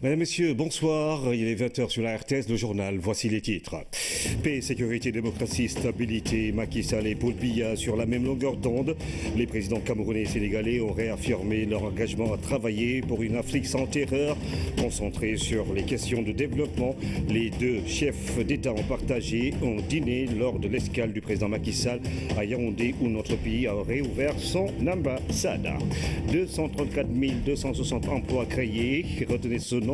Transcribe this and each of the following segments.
Mesdames, Messieurs, bonsoir. Il est 20h sur la RTS, le journal. Voici les titres. Paix, sécurité, démocratie, stabilité. Macky Sall et Paul Biya sur la même longueur d'onde. Les présidents camerounais et sénégalais ont réaffirmé leur engagement à travailler pour une Afrique sans terreur, concentrée sur les questions de développement. Les deux chefs d'État ont partagé un dîner lors de l'escale du président Macky Sall à Yaoundé, où notre pays a réouvert son ambassade. 234 260 emplois créés. Retenez ce nombre.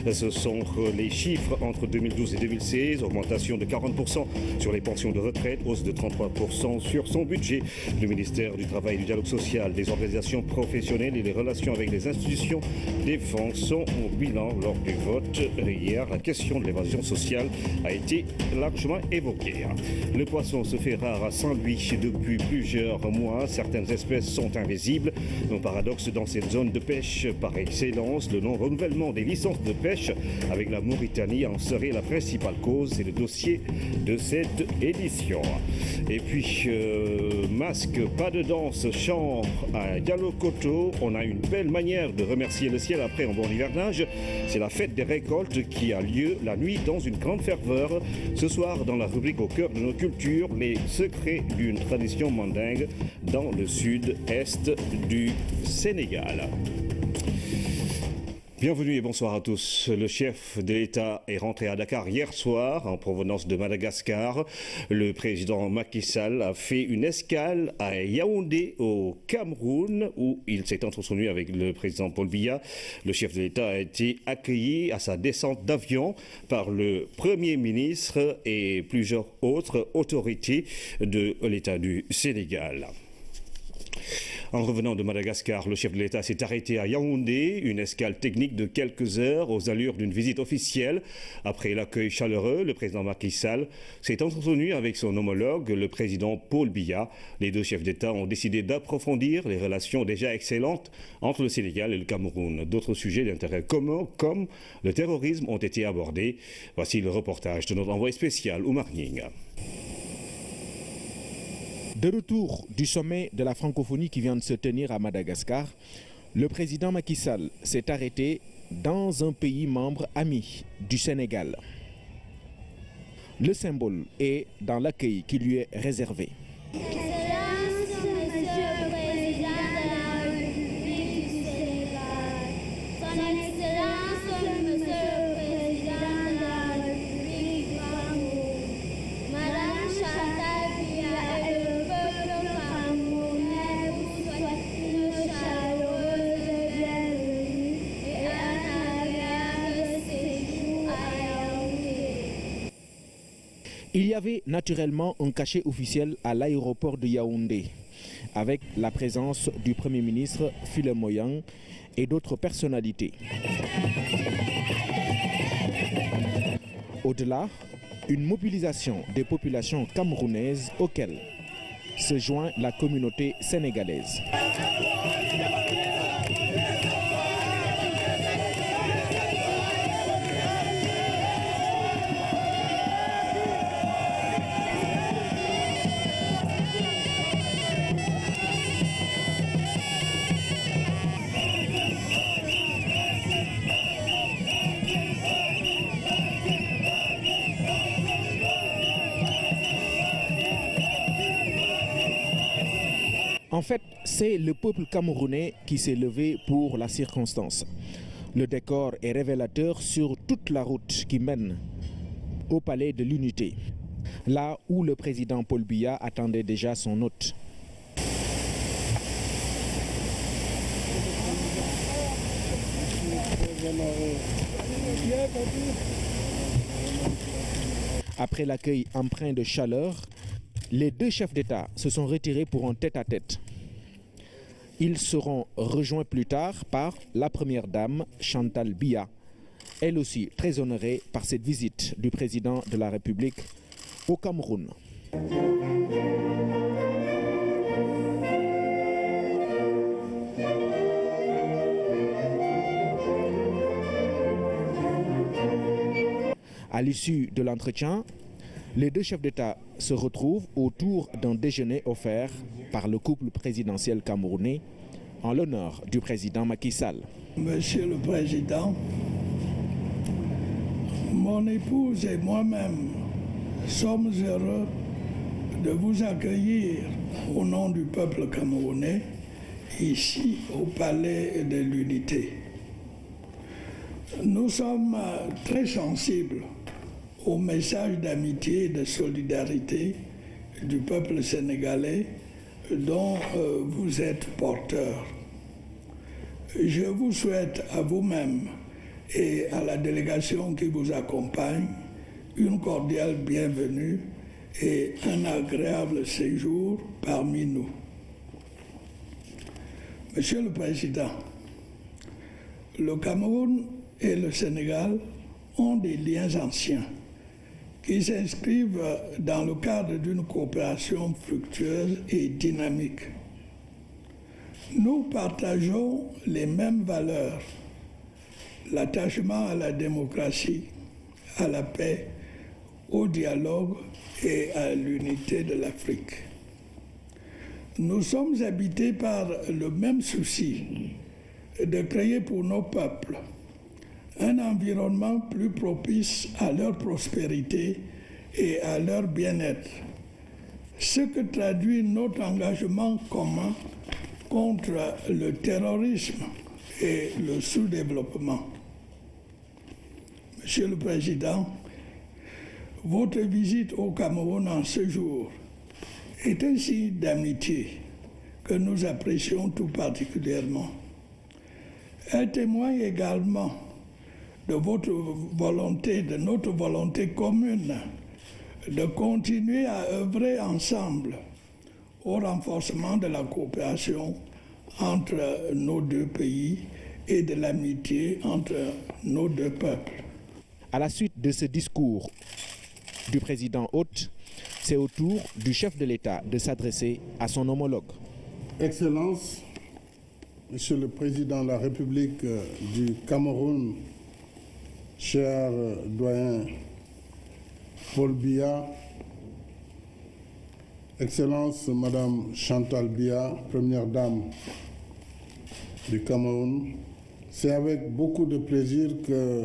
Ce sont les chiffres entre 2012 et 2016, augmentation de 40% sur les pensions de retraite, hausse de 33% sur son budget. Le ministère du Travail et du Dialogue social, des organisations professionnelles et des relations avec les institutions défendent son bilan lors du vote. Hier, la question de l'évasion sociale a été largement évoquée. Le poisson se fait rare à Saint-Louis depuis plusieurs mois. Certaines espèces sont invisibles. Un paradoxe dans cette zone de pêche par excellence, le non-renouvellement des licences de pêche avec la Mauritanie en serait la principale cause. C'est le dossier de cette édition. Et puis, masque, pas de danse, chambre à Yalokoto. On a une belle manière de remercier le ciel après un bon hivernage. C'est la fête des récoltes qui a lieu la nuit dans une grande ferveur. Ce soir, dans la rubrique Au cœur de nos cultures, les secrets d'une tradition mandingue dans le sud-est du Sénégal. Bienvenue et bonsoir à tous. Le chef de l'État est rentré à Dakar hier soir en provenance de Madagascar. Le président Macky Sall a fait une escale à Yaoundé au Cameroun où il s'est entretenu avec le président Paul Biya. Le chef de l'État a été accueilli à sa descente d'avion par le Premier ministre et plusieurs autres autorités de l'État du Sénégal. En revenant de Madagascar, le chef de l'État s'est arrêté à Yaoundé, une escale technique de quelques heures aux allures d'une visite officielle. Après l'accueil chaleureux, le président Macky Sall s'est entretenu avec son homologue, le président Paul Biya. Les deux chefs d'État ont décidé d'approfondir les relations déjà excellentes entre le Sénégal et le Cameroun. D'autres sujets d'intérêt commun, comme le terrorisme, ont été abordés. Voici le reportage de notre envoyé spécial, Oumar Nying. De retour du sommet de la francophonie qui vient de se tenir à Madagascar, le président Macky Sall s'est arrêté dans un pays membre ami du Sénégal. Le symbole est dans l'accueil qui lui est réservé. Il y avait naturellement un cachet officiel à l'aéroport de Yaoundé, avec la présence du Premier ministre Philem Moyang et d'autres personnalités. Au-delà, une mobilisation des populations camerounaises auxquelles se joint la communauté sénégalaise. En fait, c'est le peuple camerounais qui s'est levé pour la circonstance. Le décor est révélateur sur toute la route qui mène au palais de l'Unité, là où le président Paul Biya attendait déjà son hôte. Après l'accueil empreint de chaleur, les deux chefs d'État se sont retirés pour un tête-à-tête. Ils seront rejoints plus tard par la première dame, Chantal Biya, elle aussi très honorée par cette visite du président de la République au Cameroun. À l'issue de l'entretien, les deux chefs d'État se retrouvent autour d'un déjeuner offert par le couple présidentiel camerounais en l'honneur du président Macky Sall. Monsieur le Président, mon épouse et moi-même sommes heureux de vous accueillir au nom du peuple camerounais ici au Palais de l'Unité. Nous sommes très sensibles au message d'amitié et de solidarité du peuple sénégalais dont vous êtes porteur. Je vous souhaite à vous-même et à la délégation qui vous accompagne une cordiale bienvenue et un agréable séjour parmi nous. Monsieur le Président, le Cameroun et le Sénégal ont des liens anciens qui s'inscrivent dans le cadre d'une coopération fructueuse et dynamique. Nous partageons les mêmes valeurs, l'attachement à la démocratie, à la paix, au dialogue et à l'unité de l'Afrique. Nous sommes habités par le même souci de créer pour nos peuples un environnement plus propice à leur prospérité et à leur bien-être, ce que traduit notre engagement commun contre le terrorisme et le sous-développement. Monsieur le Président, votre visite au Cameroun en ce jour est un signe d'amitié que nous apprécions tout particulièrement. Elle témoigne également de votre volonté, de notre volonté commune de continuer à œuvrer ensemble au renforcement de la coopération entre nos deux pays et de l'amitié entre nos deux peuples. À la suite de ce discours du président hôte, c'est au tour du chef de l'État de s'adresser à son homologue. Excellences, Monsieur le Président de la République du Cameroun, cher doyen Paul Biya, Excellence Madame Chantal Biya, Première Dame du Cameroun, c'est avec beaucoup de plaisir que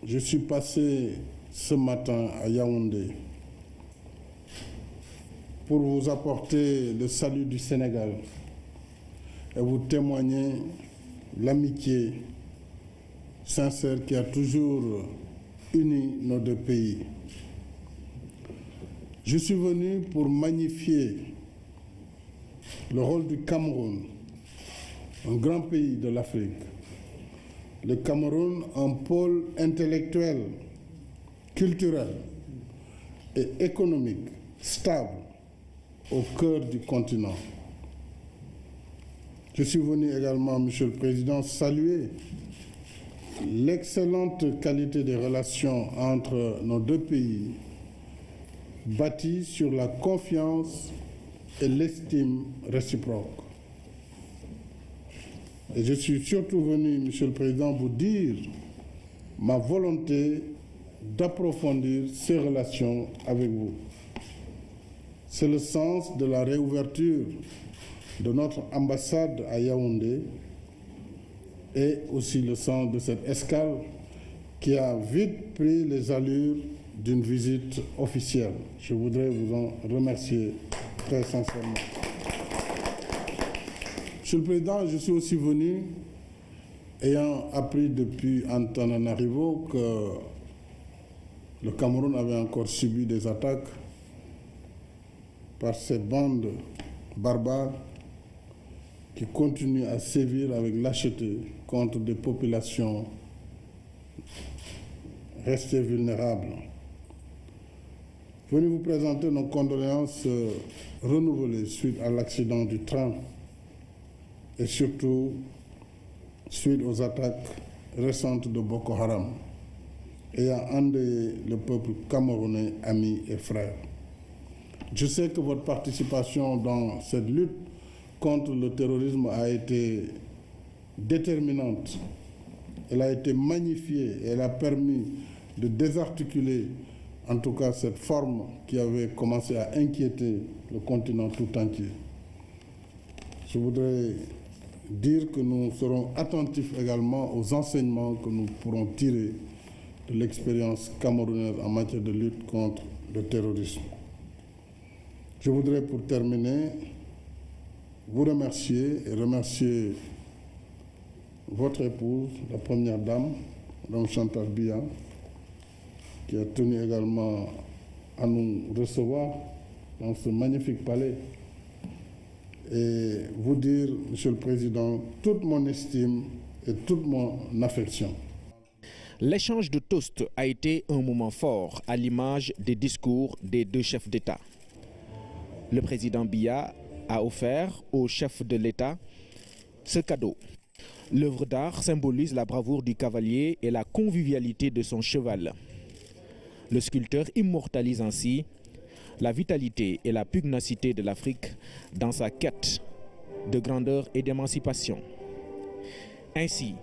je suis passé ce matin à Yaoundé pour vous apporter le salut du Sénégal et vous témoigner l'amitié sincère qui a toujours uni nos deux pays. Je suis venu pour magnifier le rôle du Cameroun, un grand pays de l'Afrique. Le Cameroun, un pôle intellectuel, culturel et économique stable au cœur du continent. Je suis venu également, Monsieur le Président, saluer l'excellente qualité des relations entre nos deux pays, bâties sur la confiance et l'estime réciproque. Et je suis surtout venu, Monsieur le Président, vous dire ma volonté d'approfondir ces relations avec vous. C'est le sens de la réouverture de notre ambassade à Yaoundé et aussi le sens de cette escale qui a vite pris les allures d'une visite officielle. Je voudrais vous en remercier très sincèrement. Monsieur le Président, je suis aussi venu, ayant appris depuis Antananarivo que le Cameroun avait encore subi des attaques par ces bandes barbares qui continuent à sévir avec lâcheté contre des populations restées vulnérables. Venez vous présenter nos condoléances renouvelées suite à l'accident du train et surtout suite aux attaques récentes de Boko Haram ayant endeuillé le peuple camerounais, amis et frères. Je sais que votre participation dans cette lutte contre le terrorisme a été déterminante. Elle a été magnifiée et elle a permis de désarticuler en tout cas cette forme qui avait commencé à inquiéter le continent tout entier. Je voudrais dire que nous serons attentifs également aux enseignements que nous pourrons tirer de l'expérience camerounaise en matière de lutte contre le terrorisme. Je voudrais pour terminer vous remercier et remercier votre épouse, la première dame, Mme Chantal Biya, qui a tenu également à nous recevoir dans ce magnifique palais, et vous dire, Monsieur le Président, toute mon estime et toute mon affection. L'échange de toasts a été un moment fort à l'image des discours des deux chefs d'État. Le président Biya a offert au chef de l'État ce cadeau. L'œuvre d'art symbolise la bravoure du cavalier et la convivialité de son cheval. Le sculpteur immortalise ainsi la vitalité et la pugnacité de l'Afrique dans sa quête de grandeur et d'émancipation. Ainsi,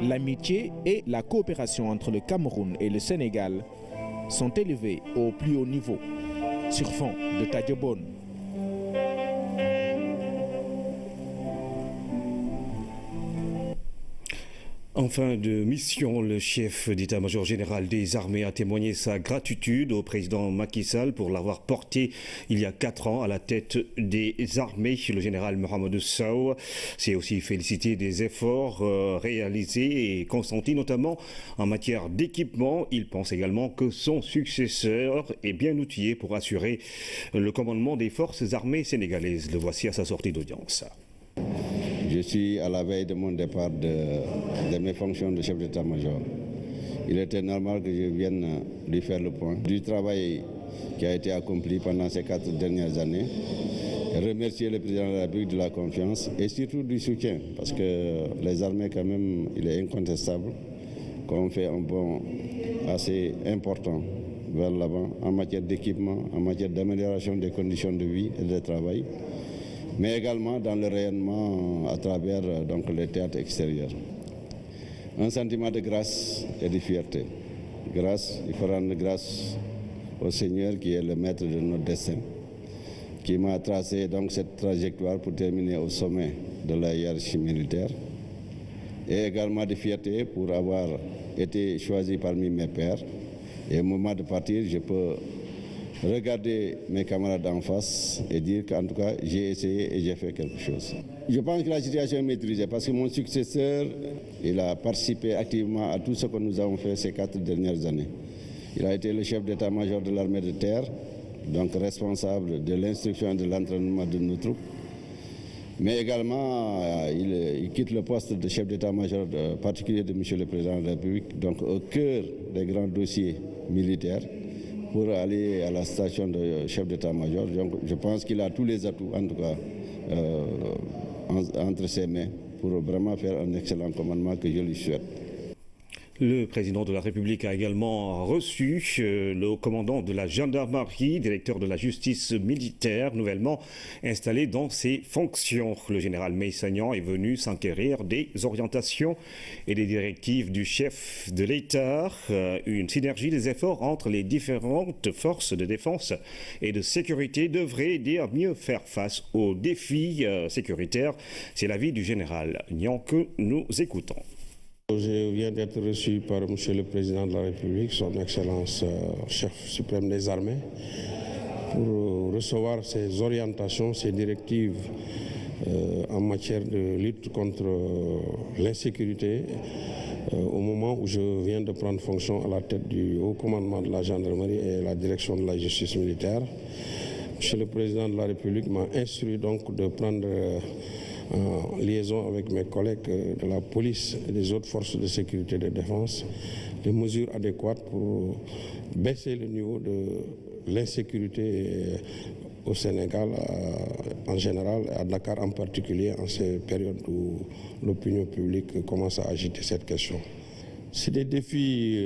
l'amitié et la coopération entre le Cameroun et le Sénégal sont élevées au plus haut niveau, sur fond de Tadjebon. En fin de mission, le chef d'état-major général des armées a témoigné sa gratitude au président Macky Sall pour l'avoir porté il y a 4 ans à la tête des armées. Le général Mahamadou Sow s'est aussi félicité des efforts réalisés et consentis, notamment en matière d'équipement. Il pense également que son successeur est bien outillé pour assurer le commandement des forces armées sénégalaises. Le voici à sa sortie d'audience. Je suis à la veille de mon départ de mes fonctions de chef d'état-major. Il était normal que je vienne lui faire le point du travail qui a été accompli pendant ces 4 dernières années. Et remercier le président de la République de la confiance et surtout du soutien, parce que les armées, quand même, il est incontestable qu'on fait un bond assez important vers l'avant en matière d'équipement, en matière d'amélioration des conditions de vie et de travail, mais également dans le rayonnement à travers donc, les théâtres extérieurs. Un sentiment de grâce et de fierté. Grâce, il faut rendre grâce au Seigneur qui est le maître de notre destin, qui m'a tracé donc cette trajectoire pour terminer au sommet de la hiérarchie militaire, et également de fierté pour avoir été choisi parmi mes pairs. Et au moment de partir, je peux regarder mes camarades en face et dire qu'en tout cas, j'ai essayé et j'ai fait quelque chose. Je pense que la situation est maîtrisée parce que mon successeur, il a participé activement à tout ce que nous avons fait ces 4 dernières années. Il a été le chef d'état-major de l'armée de terre, donc responsable de l'instruction et de l'entraînement de nos troupes. Mais également, il quitte le poste de chef d'état-major particulier de M. le Président de la République, donc au cœur des grands dossiers militaires, pour aller à la station de chef d'état-major. Je pense qu'il a tous les atouts, en tout cas, entre ses mains, pour vraiment faire un excellent commandement que je lui souhaite. Le président de la République a également reçu le haut commandant de la gendarmerie, directeur de la justice militaire, nouvellement installé dans ses fonctions. Le général Meissagnan est venu s'enquérir des orientations et des directives du chef de l'État. Une synergie des efforts entre les différentes forces de défense et de sécurité devrait aider à mieux faire face aux défis sécuritaires. C'est l'avis du général Niang que nous écoutons. Je viens d'être reçu par M. le Président de la République, son Excellence chef suprême des armées, pour recevoir ses orientations, ses directives en matière de lutte contre l'insécurité au moment où je viens de prendre fonction à la tête du haut commandement de la gendarmerie et la direction de la justice militaire. M. le Président de la République m'a instruit donc de prendre en liaison avec mes collègues de la police et des autres forces de sécurité et de défense, des mesures adéquates pour baisser le niveau de l'insécurité au Sénégal en général et à Dakar en particulier en ces périodes où l'opinion publique commence à agiter cette question. C'est des défis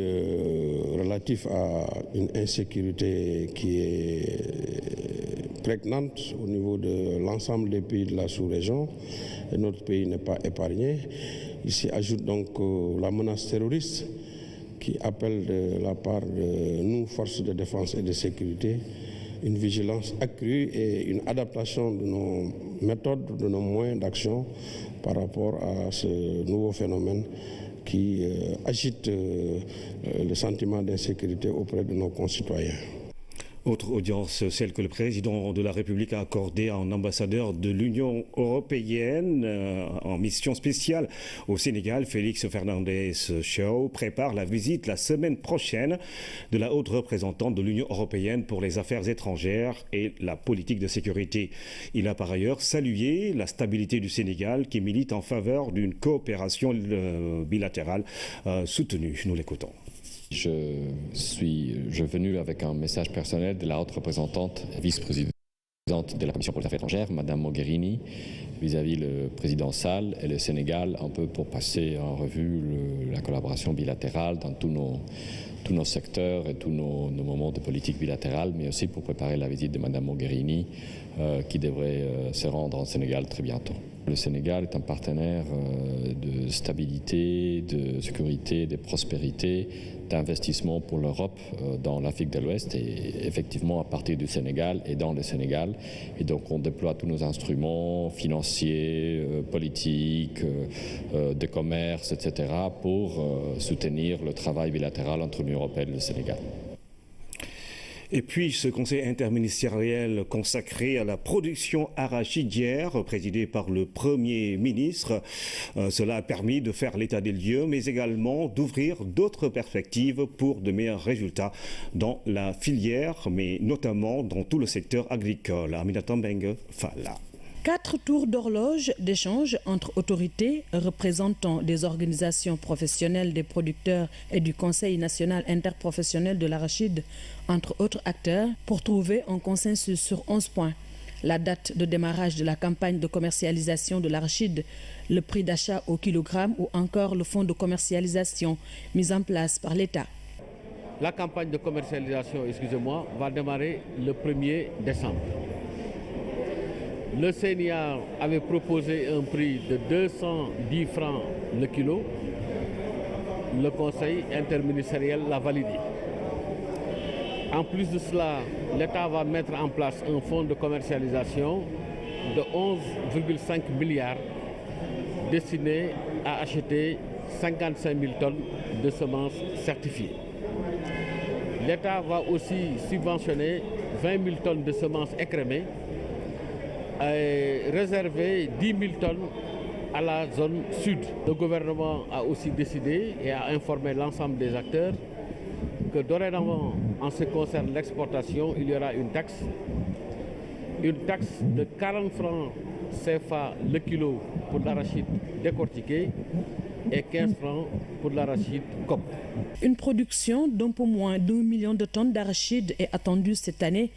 relatifs à une insécurité qui est prégnante au niveau de l'ensemble des pays de la sous-région et notre pays n'est pas épargné. Ici ajoute donc la menace terroriste qui appelle de la part de nous, forces de défense et de sécurité, une vigilance accrue et une adaptation de nos méthodes, de nos moyens d'action par rapport à ce nouveau phénomène qui agite le sentiment d'insécurité auprès de nos concitoyens. Autre audience, celle que le président de la République a accordée à un ambassadeur de l'Union européenne en mission spéciale au Sénégal. Félix Fernandez Shaw prépare la visite la semaine prochaine de la haute représentante de l'Union européenne pour les affaires étrangères et la politique de sécurité. Il a par ailleurs salué la stabilité du Sénégal qui milite en faveur d'une coopération bilatérale soutenue. Nous l'écoutons. Je suis venu avec un message personnel de la haute représentante, vice-présidente de la Commission pour les affaires étrangères, Mme Mogherini, vis-à-vis le président Sall et le Sénégal, un peu pour passer en revue la collaboration bilatérale dans tous nos secteurs et tous nos moments de politique bilatérale, mais aussi pour préparer la visite de Mme Mogherini qui devrait se rendre au Sénégal très bientôt. Le Sénégal est un partenaire de stabilité, de sécurité, de prospérité, d'investissement pour l'Europe dans l'Afrique de l'Ouest et effectivement à partir du Sénégal et dans le Sénégal. Et donc on déploie tous nos instruments financiers, politiques, de commerce, etc. pour soutenir le travail bilatéral entre l'Union européenne et le Sénégal. Et puis ce conseil interministériel consacré à la production arachidière, présidé par le Premier ministre, cela a permis de faire l'état des lieux, mais également d'ouvrir d'autres perspectives pour de meilleurs résultats dans la filière, mais notamment dans tout le secteur agricole. Aminata Mbengue Falla. 4 tours d'horloge d'échange entre autorités, représentants des organisations professionnelles des producteurs et du Conseil national interprofessionnel de l'arachide, entre autres acteurs, pour trouver un consensus sur 11 points. La date de démarrage de la campagne de commercialisation de l'arachide, le prix d'achat au kilogramme ou encore le fonds de commercialisation mis en place par l'État. La campagne de commercialisation, va démarrer le 1er décembre. Le CNIA avait proposé un prix de 210 francs le kilo. Le Conseil interministériel l'a validé. En plus de cela, l'État va mettre en place un fonds de commercialisation de 11,5 milliards destiné à acheter 55 000 tonnes de semences certifiées. L'État va aussi subventionner 20 000 tonnes de semences écrémées et réserver 10 000 tonnes à la zone sud. Le gouvernement a aussi décidé et a informé l'ensemble des acteurs que dorénavant, en ce qui concerne l'exportation, il y aura une taxe de 40 francs CFA le kilo pour l'arachide décortiqué et 15 francs pour l'arachide COP. Une production d'un peu moins d'1 million de tonnes d'arachide est attendue cette année,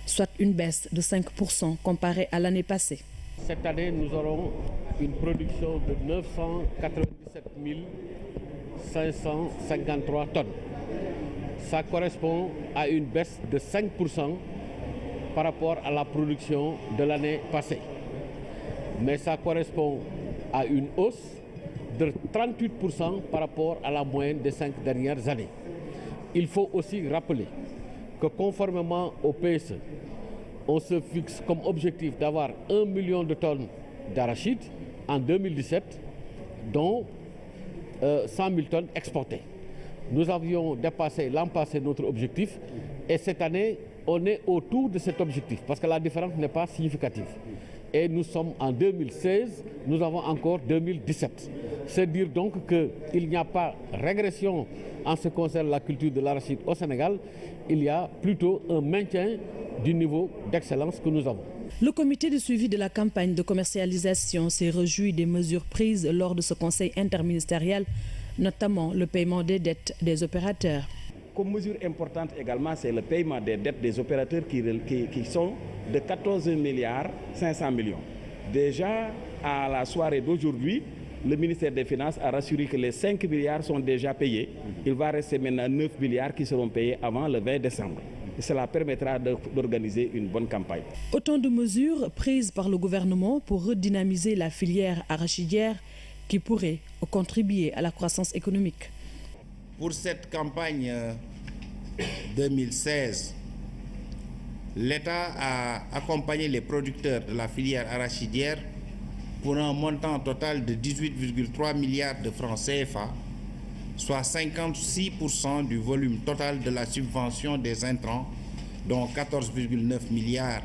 soit une baisse de 5% comparée à l'année passée. Cette année, nous aurons une production de 997 553 tonnes. Ça correspond à une baisse de 5% par rapport à la production de l'année passée. Mais ça correspond à une hausse de 38% par rapport à la moyenne des 5 dernières années. Il faut aussi rappeler que conformément au PSE, on se fixe comme objectif d'avoir 1 million de tonnes d'arachide en 2017, dont 100 000 tonnes exportées. Nous avions dépassé l'an passé notre objectif et cette année, on est autour de cet objectif parce que la différence n'est pas significative. Et nous sommes en 2016, nous avons encore 2017. C'est dire donc qu'il n'y a pas régression en ce qui concerne la culture de l'arachide au Sénégal, il y a plutôt un maintien du niveau d'excellence que nous avons. Le comité de suivi de la campagne de commercialisation s'est réjoui des mesures prises lors de ce conseil interministériel, notamment le paiement des dettes des opérateurs. Comme mesure importante également, c'est le paiement des dettes des opérateurs qui sont de 14 milliards 500 millions. Déjà, à la soirée d'aujourd'hui, le ministère des Finances a rassuré que les 5 milliards sont déjà payés. Il va rester maintenant 9 milliards qui seront payés avant le 20 décembre. Et cela permettra d'organiser une bonne campagne. Autant de mesures prises par le gouvernement pour redynamiser la filière arachidière qui pourrait contribuer à la croissance économique. Pour cette campagne 2016, l'État a accompagné les producteurs de la filière arachidière pour un montant total de 18,3 milliards de francs CFA soit 56% du volume total de la subvention des intrants, dont 14,9 milliards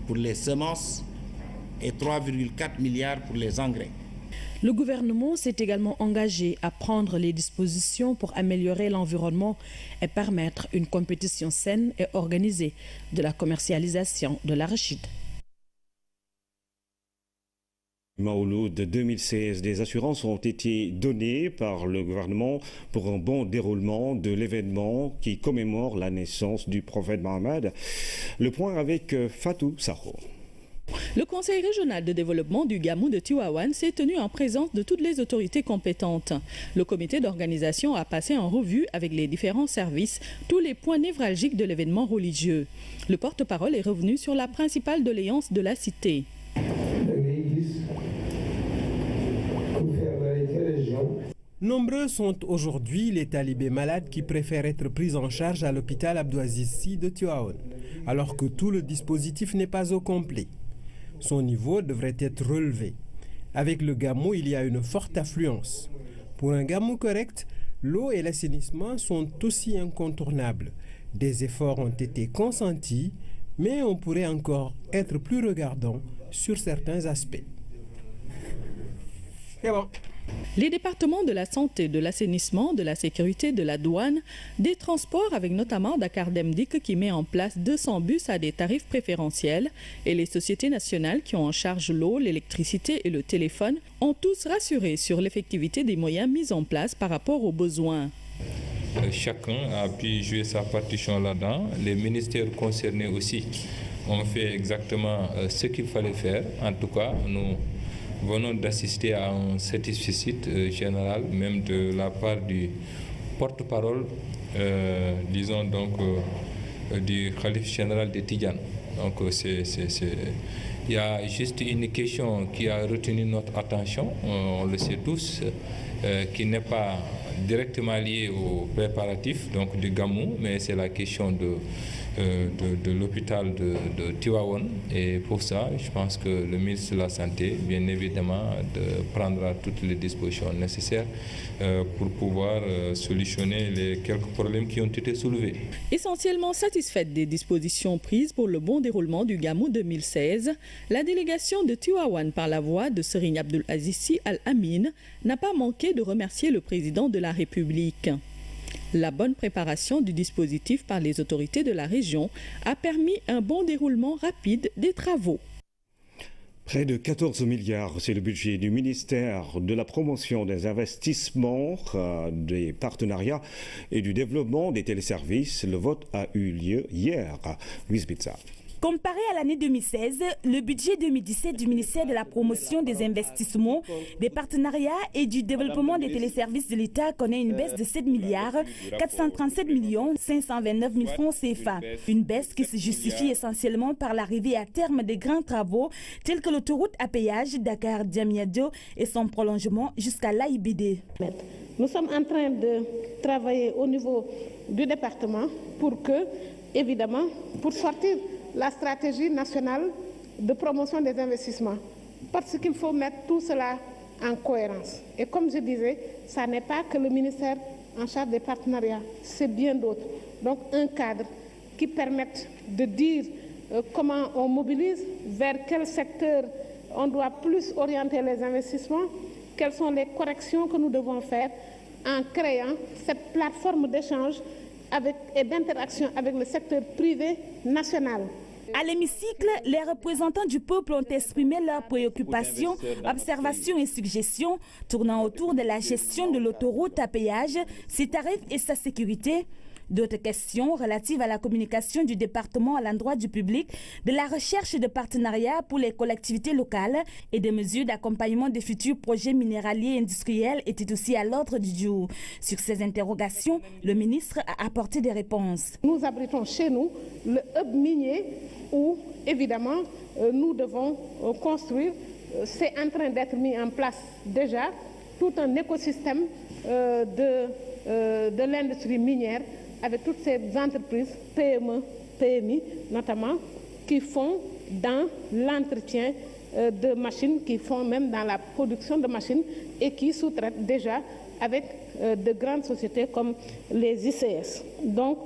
pour les semences et 3,4 milliards pour les engrais. Le gouvernement s'est également engagé à prendre les dispositions pour améliorer l'environnement et permettre une compétition saine et organisée de la commercialisation de l'arachide. Mauloud 2016, des assurances ont été données par le gouvernement pour un bon déroulement de l'événement qui commémore la naissance du prophète Mohammed. Le point avec Fatou Sakho. Le Conseil régional de développement du Gamou de Tivaouane s'est tenu en présence de toutes les autorités compétentes. Le comité d'organisation a passé en revue avec les différents services tous les points névralgiques de l'événement religieux. Le porte-parole est revenu sur la principale doléance de la cité. Nombreux sont aujourd'hui les talibés malades qui préfèrent être pris en charge à l'hôpital Abdou Aziz Sy de Tivaouane, alors que tout le dispositif n'est pas au complet. Son niveau devrait être relevé. Avec le Gamou, il y a une forte affluence. Pour un Gamou correct, l'eau et l'assainissement sont aussi incontournables. Des efforts ont été consentis, mais on pourrait encore être plus regardant sur certains aspects. C'est bon. Les départements de la santé, de l'assainissement, de la sécurité, de la douane, des transports avec notamment Dakar Demdik qui met en place 200 bus à des tarifs préférentiels et les sociétés nationales qui ont en charge l'eau, l'électricité et le téléphone ont tous rassuré sur l'effectivité des moyens mis en place par rapport aux besoins. Chacun a pu jouer sa partition là-dedans. Les ministères concernés aussi ont fait exactement ce qu'il fallait faire. En tout cas, nous venons d'assister à un satisfecit général, même de la part du porte-parole, disons donc, du Khalife général de Tidjane. Donc, il y a juste une question qui a retenu notre attention, on le sait tous, qui n'est pas directement liée aux préparatifs donc, du Gamou, mais c'est la question de l'hôpital de Tivaouane. Et pour ça, je pense que le ministre de la Santé, bien évidemment, prendra toutes les dispositions nécessaires pour pouvoir solutionner les quelques problèmes qui ont été soulevés. Essentiellement satisfaite des dispositions prises pour le bon déroulement du Gamou 2016, la délégation de Tivaouane par la voix de Serigne Abdoul Aziz Sy Al Amin n'a pas manqué de remercier le président de la République. La bonne préparation du dispositif par les autorités de la région a permis un bon déroulement rapide des travaux. Près de 14 milliards, c'est le budget du ministère de la promotion des investissements, des partenariats et du développement des téléservices. Le vote a eu lieu hier. Louise Bitsa. Comparé à l'année 2016, le budget 2017 du ministère de la promotion des investissements, des partenariats et du développement des téléservices de l'État connaît une baisse de 7 milliards 437 529 000 francs CFA. Une baisse qui se justifie essentiellement par l'arrivée à terme des grands travaux tels que l'autoroute à péage Dakar-Diamniadio et son prolongement jusqu'à l'AIBD. Nous sommes en train de travailler au niveau du département pour que, évidemment, pour sortir la stratégie nationale de promotion des investissements, parce qu'il faut mettre tout cela en cohérence. Et comme je disais, ça n'est pas que le ministère en charge des partenariats, c'est bien d'autres. Donc un cadre qui permette de dire comment on mobilise, vers quel secteur on doit plus orienter les investissements, quelles sont les corrections que nous devons faire en créant cette plateforme d'échange et d'interaction avec le secteur privé national. À l'hémicycle, les représentants du peuple ont exprimé leurs préoccupations, observations et suggestions tournant autour de la gestion de l'autoroute à péage, ses tarifs et sa sécurité. D'autres questions relatives à la communication du département à l'endroit du public, de la recherche de partenariats pour les collectivités locales et des mesures d'accompagnement des futurs projets minéraliers et industriels étaient aussi à l'ordre du jour. Sur ces interrogations, le ministre a apporté des réponses. Nous abritons chez nous le hub minier où, évidemment, nous devons construire, c'est en train d'être mis en place déjà, tout un écosystème de l'industrie minière avec toutes ces entreprises, PME, PMI notamment, qui font dans l'entretien de machines, qui font même dans la production de machines et qui sous-traitent déjà avec de grandes sociétés comme les ICS. Donc,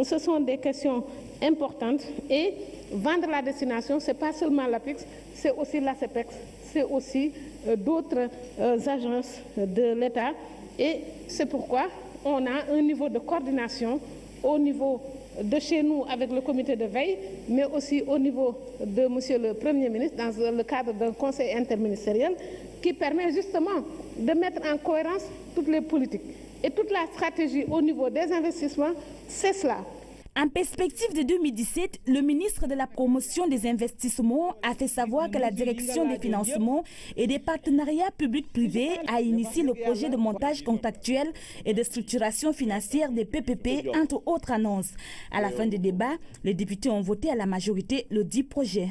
ce sont des questions importantes et vendre la destination, ce n'est pas seulement l'APIX, c'est aussi l'ACEPEX, c'est aussi d'autres agences de l'État et c'est pourquoi on a un niveau de coordination au niveau de chez nous avec le comité de veille, mais aussi au niveau de Monsieur le Premier ministre dans le cadre d'un conseil interministériel qui permet justement de mettre en cohérence toutes les politiques. Et toute la stratégie au niveau des investissements, c'est cela. En perspective de 2017, le ministre de la Promotion des investissements a fait savoir que la Direction des financements et des partenariats publics-privés a initié le projet de montage contractuel et de structuration financière des PPP, entre autres annonces. À la fin des débats, les députés ont voté à la majorité le dit projet.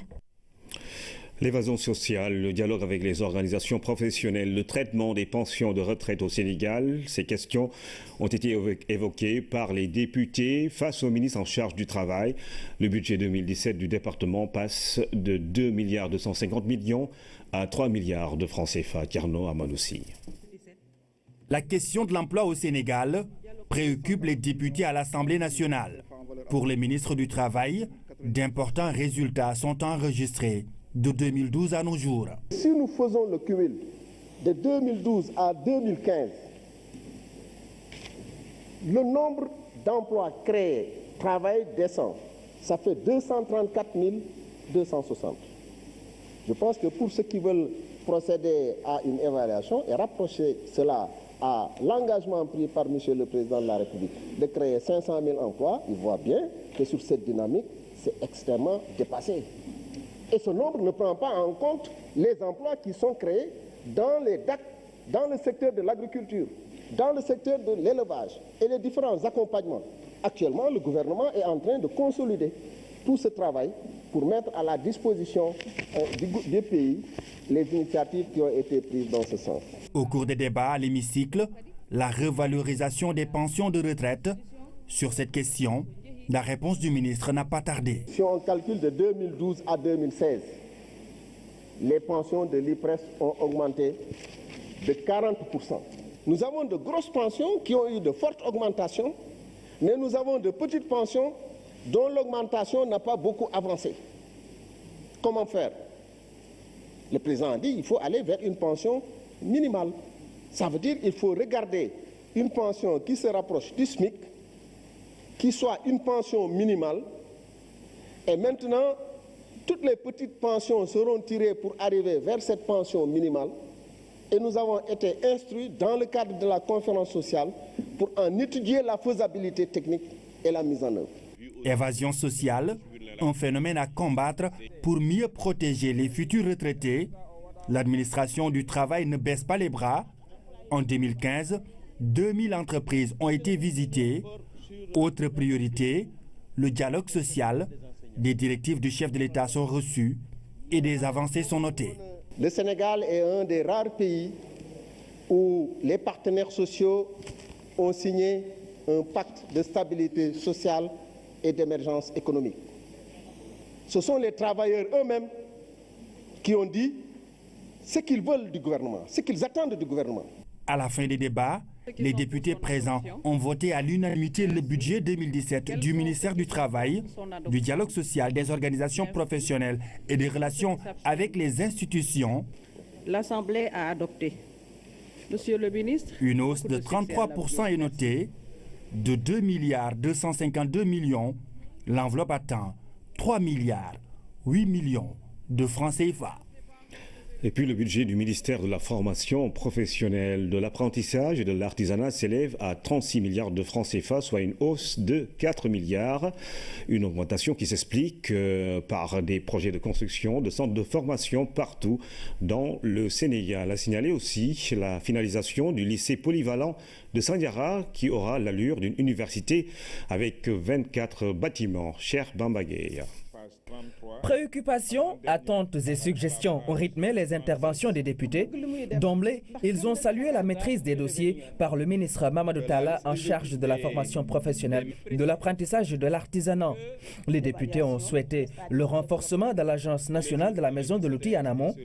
L'évasion sociale, le dialogue avec les organisations professionnelles, le traitement des pensions de retraite au Sénégal, ces questions ont été évoquées par les députés face au ministre en charge du Travail. Le budget 2017 du département passe de 2,250 milliards à 3 milliards de francs CFA. Tierno Amanoussi. La question de l'emploi au Sénégal préoccupe les députés à l'Assemblée nationale. Pour les ministres du Travail, d'importants résultats sont enregistrés de 2012 à nos jours. Si nous faisons le cumul de 2012 à 2015, le nombre d'emplois créés, travail décent, ça fait 234 260. Je pense que pour ceux qui veulent procéder à une évaluation et rapprocher cela à l'engagement pris par M. le Président de la République de créer 500 000 emplois, ils voient bien que sur cette dynamique, c'est extrêmement dépassé. Et ce nombre ne prend pas en compte les emplois qui sont créés dans les DAC, dans le secteur de l'agriculture, dans le secteur de l'élevage et les différents accompagnements. Actuellement, le gouvernement est en train de consolider tout ce travail pour mettre à la disposition des pays les initiatives qui ont été prises dans ce sens. Au cours des débats à l'hémicycle, la revalorisation des pensions de retraite. Sur cette question, la réponse du ministre n'a pas tardé. Si on calcule de 2012 à 2016, les pensions de l'IPRES ont augmenté de 40%. Nous avons de grosses pensions qui ont eu de fortes augmentations, mais nous avons de petites pensions dont l'augmentation n'a pas beaucoup avancé. Comment faire? Le président a dit qu'il faut aller vers une pension minimale. Ça veut dire qu'il faut regarder une pension qui se rapproche du SMIC, qui soit une pension minimale, et maintenant, toutes les petites pensions seront tirées pour arriver vers cette pension minimale, et nous avons été instruits dans le cadre de la conférence sociale pour en étudier la faisabilité technique et la mise en œuvre. Évasion sociale, un phénomène à combattre pour mieux protéger les futurs retraités. L'administration du travail ne baisse pas les bras. En 2015, 2000 entreprises ont été visitées. Autre priorité, le dialogue social. Des directives du chef de l'État sont reçues et des avancées sont notées. Le Sénégal est un des rares pays où les partenaires sociaux ont signé un pacte de stabilité sociale et d'émergence économique. Ce sont les travailleurs eux-mêmes qui ont dit ce qu'ils veulent du gouvernement, ce qu'ils attendent du gouvernement. À la fin des débats, les députés présents ont voté à l'unanimité le budget 2017 du ministère du Travail, du dialogue social, des organisations professionnelles et des relations avec les institutions. L'Assemblée a adopté. Monsieur le ministre, une hausse de 33% est notée, de 2,252 milliards. L'enveloppe atteint 3,8 milliards de francs CFA. Et puis le budget du ministère de la formation professionnelle, de l'apprentissage et de l'artisanat s'élève à 36 milliards de francs CFA, soit une hausse de 4 milliards. Une augmentation qui s'explique par des projets de construction de centres de formation partout dans le Sénégal. A signalé aussi la finalisation du lycée polyvalent de Sandiara qui aura l'allure d'une université avec 24 bâtiments. Cher Bambagé. Préoccupations, attentes et suggestions ont rythmé les interventions des députés. D'emblée, ils ont salué la maîtrise des dossiers par le ministre Mamadou Talla en charge de la formation professionnelle, de l'apprentissage et de l'artisanat. Les députés ont souhaité le renforcement de l'Agence nationale de la maison de l'outil en amont.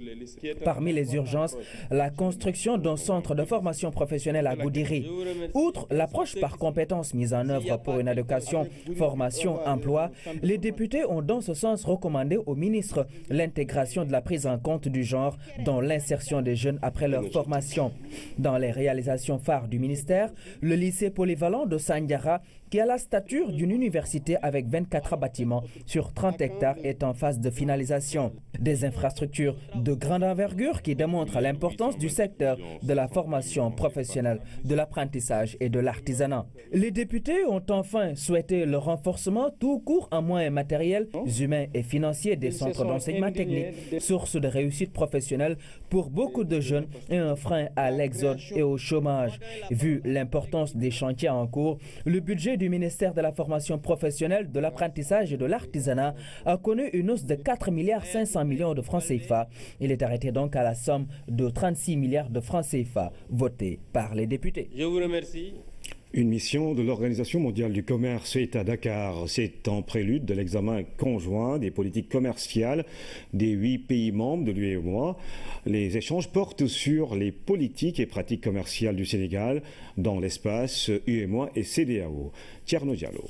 Parmi les urgences, la construction d'un centre de formation professionnelle à Goudiri. Outre l'approche par compétences mise en œuvre pour une éducation, formation, emploi, les députés ont dans ce sens recommandé au ministre l'intégration de la prise en compte du genre dans l'insertion des jeunes après leur formation. Dans les réalisations phares du ministère, le lycée polyvalent de Sandiara, qui a la stature d'une université avec 24 bâtiments sur 30 hectares, est en phase de finalisation. Des infrastructures de grande envergure qui démontrent l'importance du secteur de la formation professionnelle, de l'apprentissage et de l'artisanat. Les députés ont enfin souhaité le renforcement tout court en moyens matériels, humains et financiers des centres d'enseignement technique, source de réussite professionnelle pour beaucoup de jeunes et un frein à l'exode et au chômage. Vu l'importance des chantiers en cours, le budget du ministère de la formation professionnelle, de l'apprentissage et de l'artisanat a connu une hausse de 4,5 milliards de francs CFA. Il est arrêté donc à la somme de 36 milliards de francs CFA votée par les députés. Je vous remercie. Une mission de l'Organisation mondiale du commerce est à Dakar. C'est en prélude de l'examen conjoint des politiques commerciales des 8 pays membres de l'UEMOA. Les échanges portent sur les politiques et pratiques commerciales du Sénégal dans l'espace UEMOA et CEDEAO. Thierno Diallo.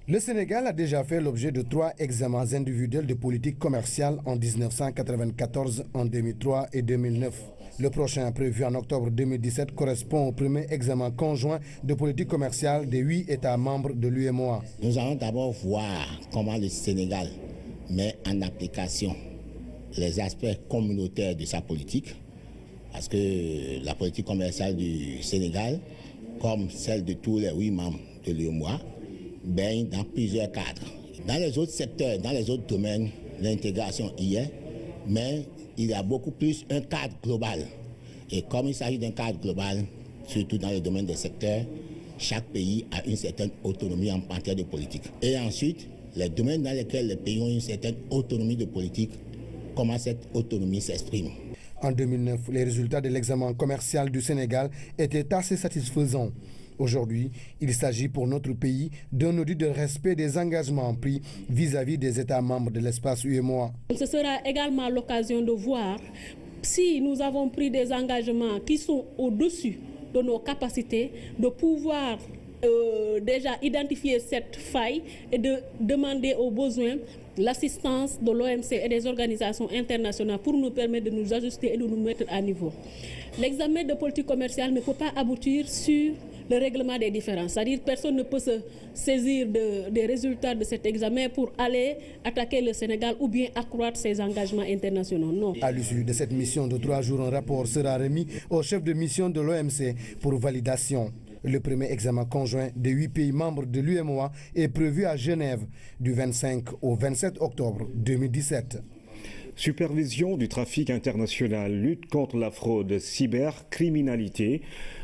Le Sénégal a déjà fait l'objet de 3 examens individuels de politique commerciale en 1994, en 2003 et 2009. Le prochain, prévu en octobre 2017, correspond au premier examen conjoint de politique commerciale des 8 États membres de l'UEMOA. Nous allons d'abord voir comment le Sénégal met en application les aspects communautaires de sa politique, parce que la politique commerciale du Sénégal, comme celle de tous les 8 membres de l'UEMOA, baigne dans plusieurs cadres. Dans les autres secteurs, dans les autres domaines, l'intégration y est, mais il y a beaucoup plus un cadre global. Et comme il s'agit d'un cadre global, surtout dans le domaine des secteurs, chaque pays a une certaine autonomie en matière de politique. Et ensuite, les domaines dans lesquels les pays ont une certaine autonomie de politique, comment cette autonomie s'exprime. En 2009, les résultats de l'examen commercial du Sénégal étaient assez satisfaisants. Aujourd'hui, il s'agit pour notre pays d'un audit de respect des engagements pris vis-à-vis des États membres de l'espace UEMOA. Ce sera également l'occasion de voir si nous avons pris des engagements qui sont au-dessus de nos capacités, de pouvoir déjà identifier cette faille et de demander aux besoins l'assistance de l'OMC et des organisations internationales pour nous permettre de nous ajuster et de nous mettre à niveau. L'examen de politique commerciale ne peut pas aboutir sur le règlement des différends. C'est-à-dire que personne ne peut se saisir des résultats de cet examen pour aller attaquer le Sénégal ou bien accroître ses engagements internationaux. Non. À l'issue de cette mission de 3 jours, un rapport sera remis au chef de mission de l'OMC pour validation. Le premier examen conjoint des 8 pays membres de l'UEMOA est prévu à Genève du 25 au 27 octobre 2017. Supervision du trafic international, lutte contre la fraude, cybercriminalité.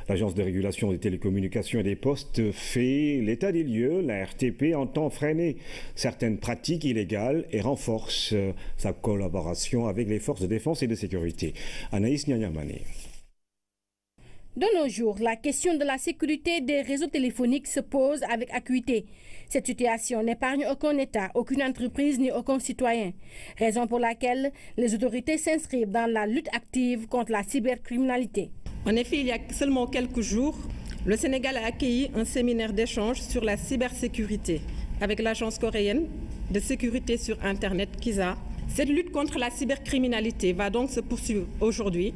L'Agence de régulation des télécommunications et des postes fait l'état des lieux. La RTP entend freiner certaines pratiques illégales et renforce sa collaboration avec les forces de défense et de sécurité. Anaïs Nyanyamane. De nos jours, la question de la sécurité des réseaux téléphoniques se pose avec acuité. Cette situation n'épargne aucun État, aucune entreprise ni aucun citoyen. Raison pour laquelle les autorités s'inscrivent dans la lutte active contre la cybercriminalité. En effet, il y a seulement quelques jours, le Sénégal a accueilli un séminaire d'échange sur la cybersécurité avec l'agence coréenne de sécurité sur Internet, KISA. Cette lutte contre la cybercriminalité va donc se poursuivre aujourd'hui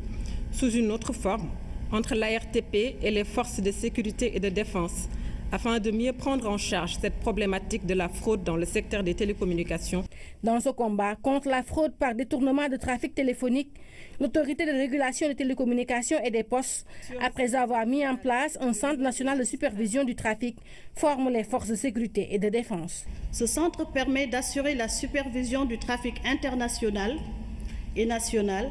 sous une autre forme entre la RTP et les forces de sécurité et de défense, afin de mieux prendre en charge cette problématique de la fraude dans le secteur des télécommunications. Dans ce combat contre la fraude par détournement de trafic téléphonique, l'autorité de régulation des télécommunications et des postes, après avoir mis en place un centre national de supervision du trafic, forme les forces de sécurité et de défense. Ce centre permet d'assurer la supervision du trafic international et national,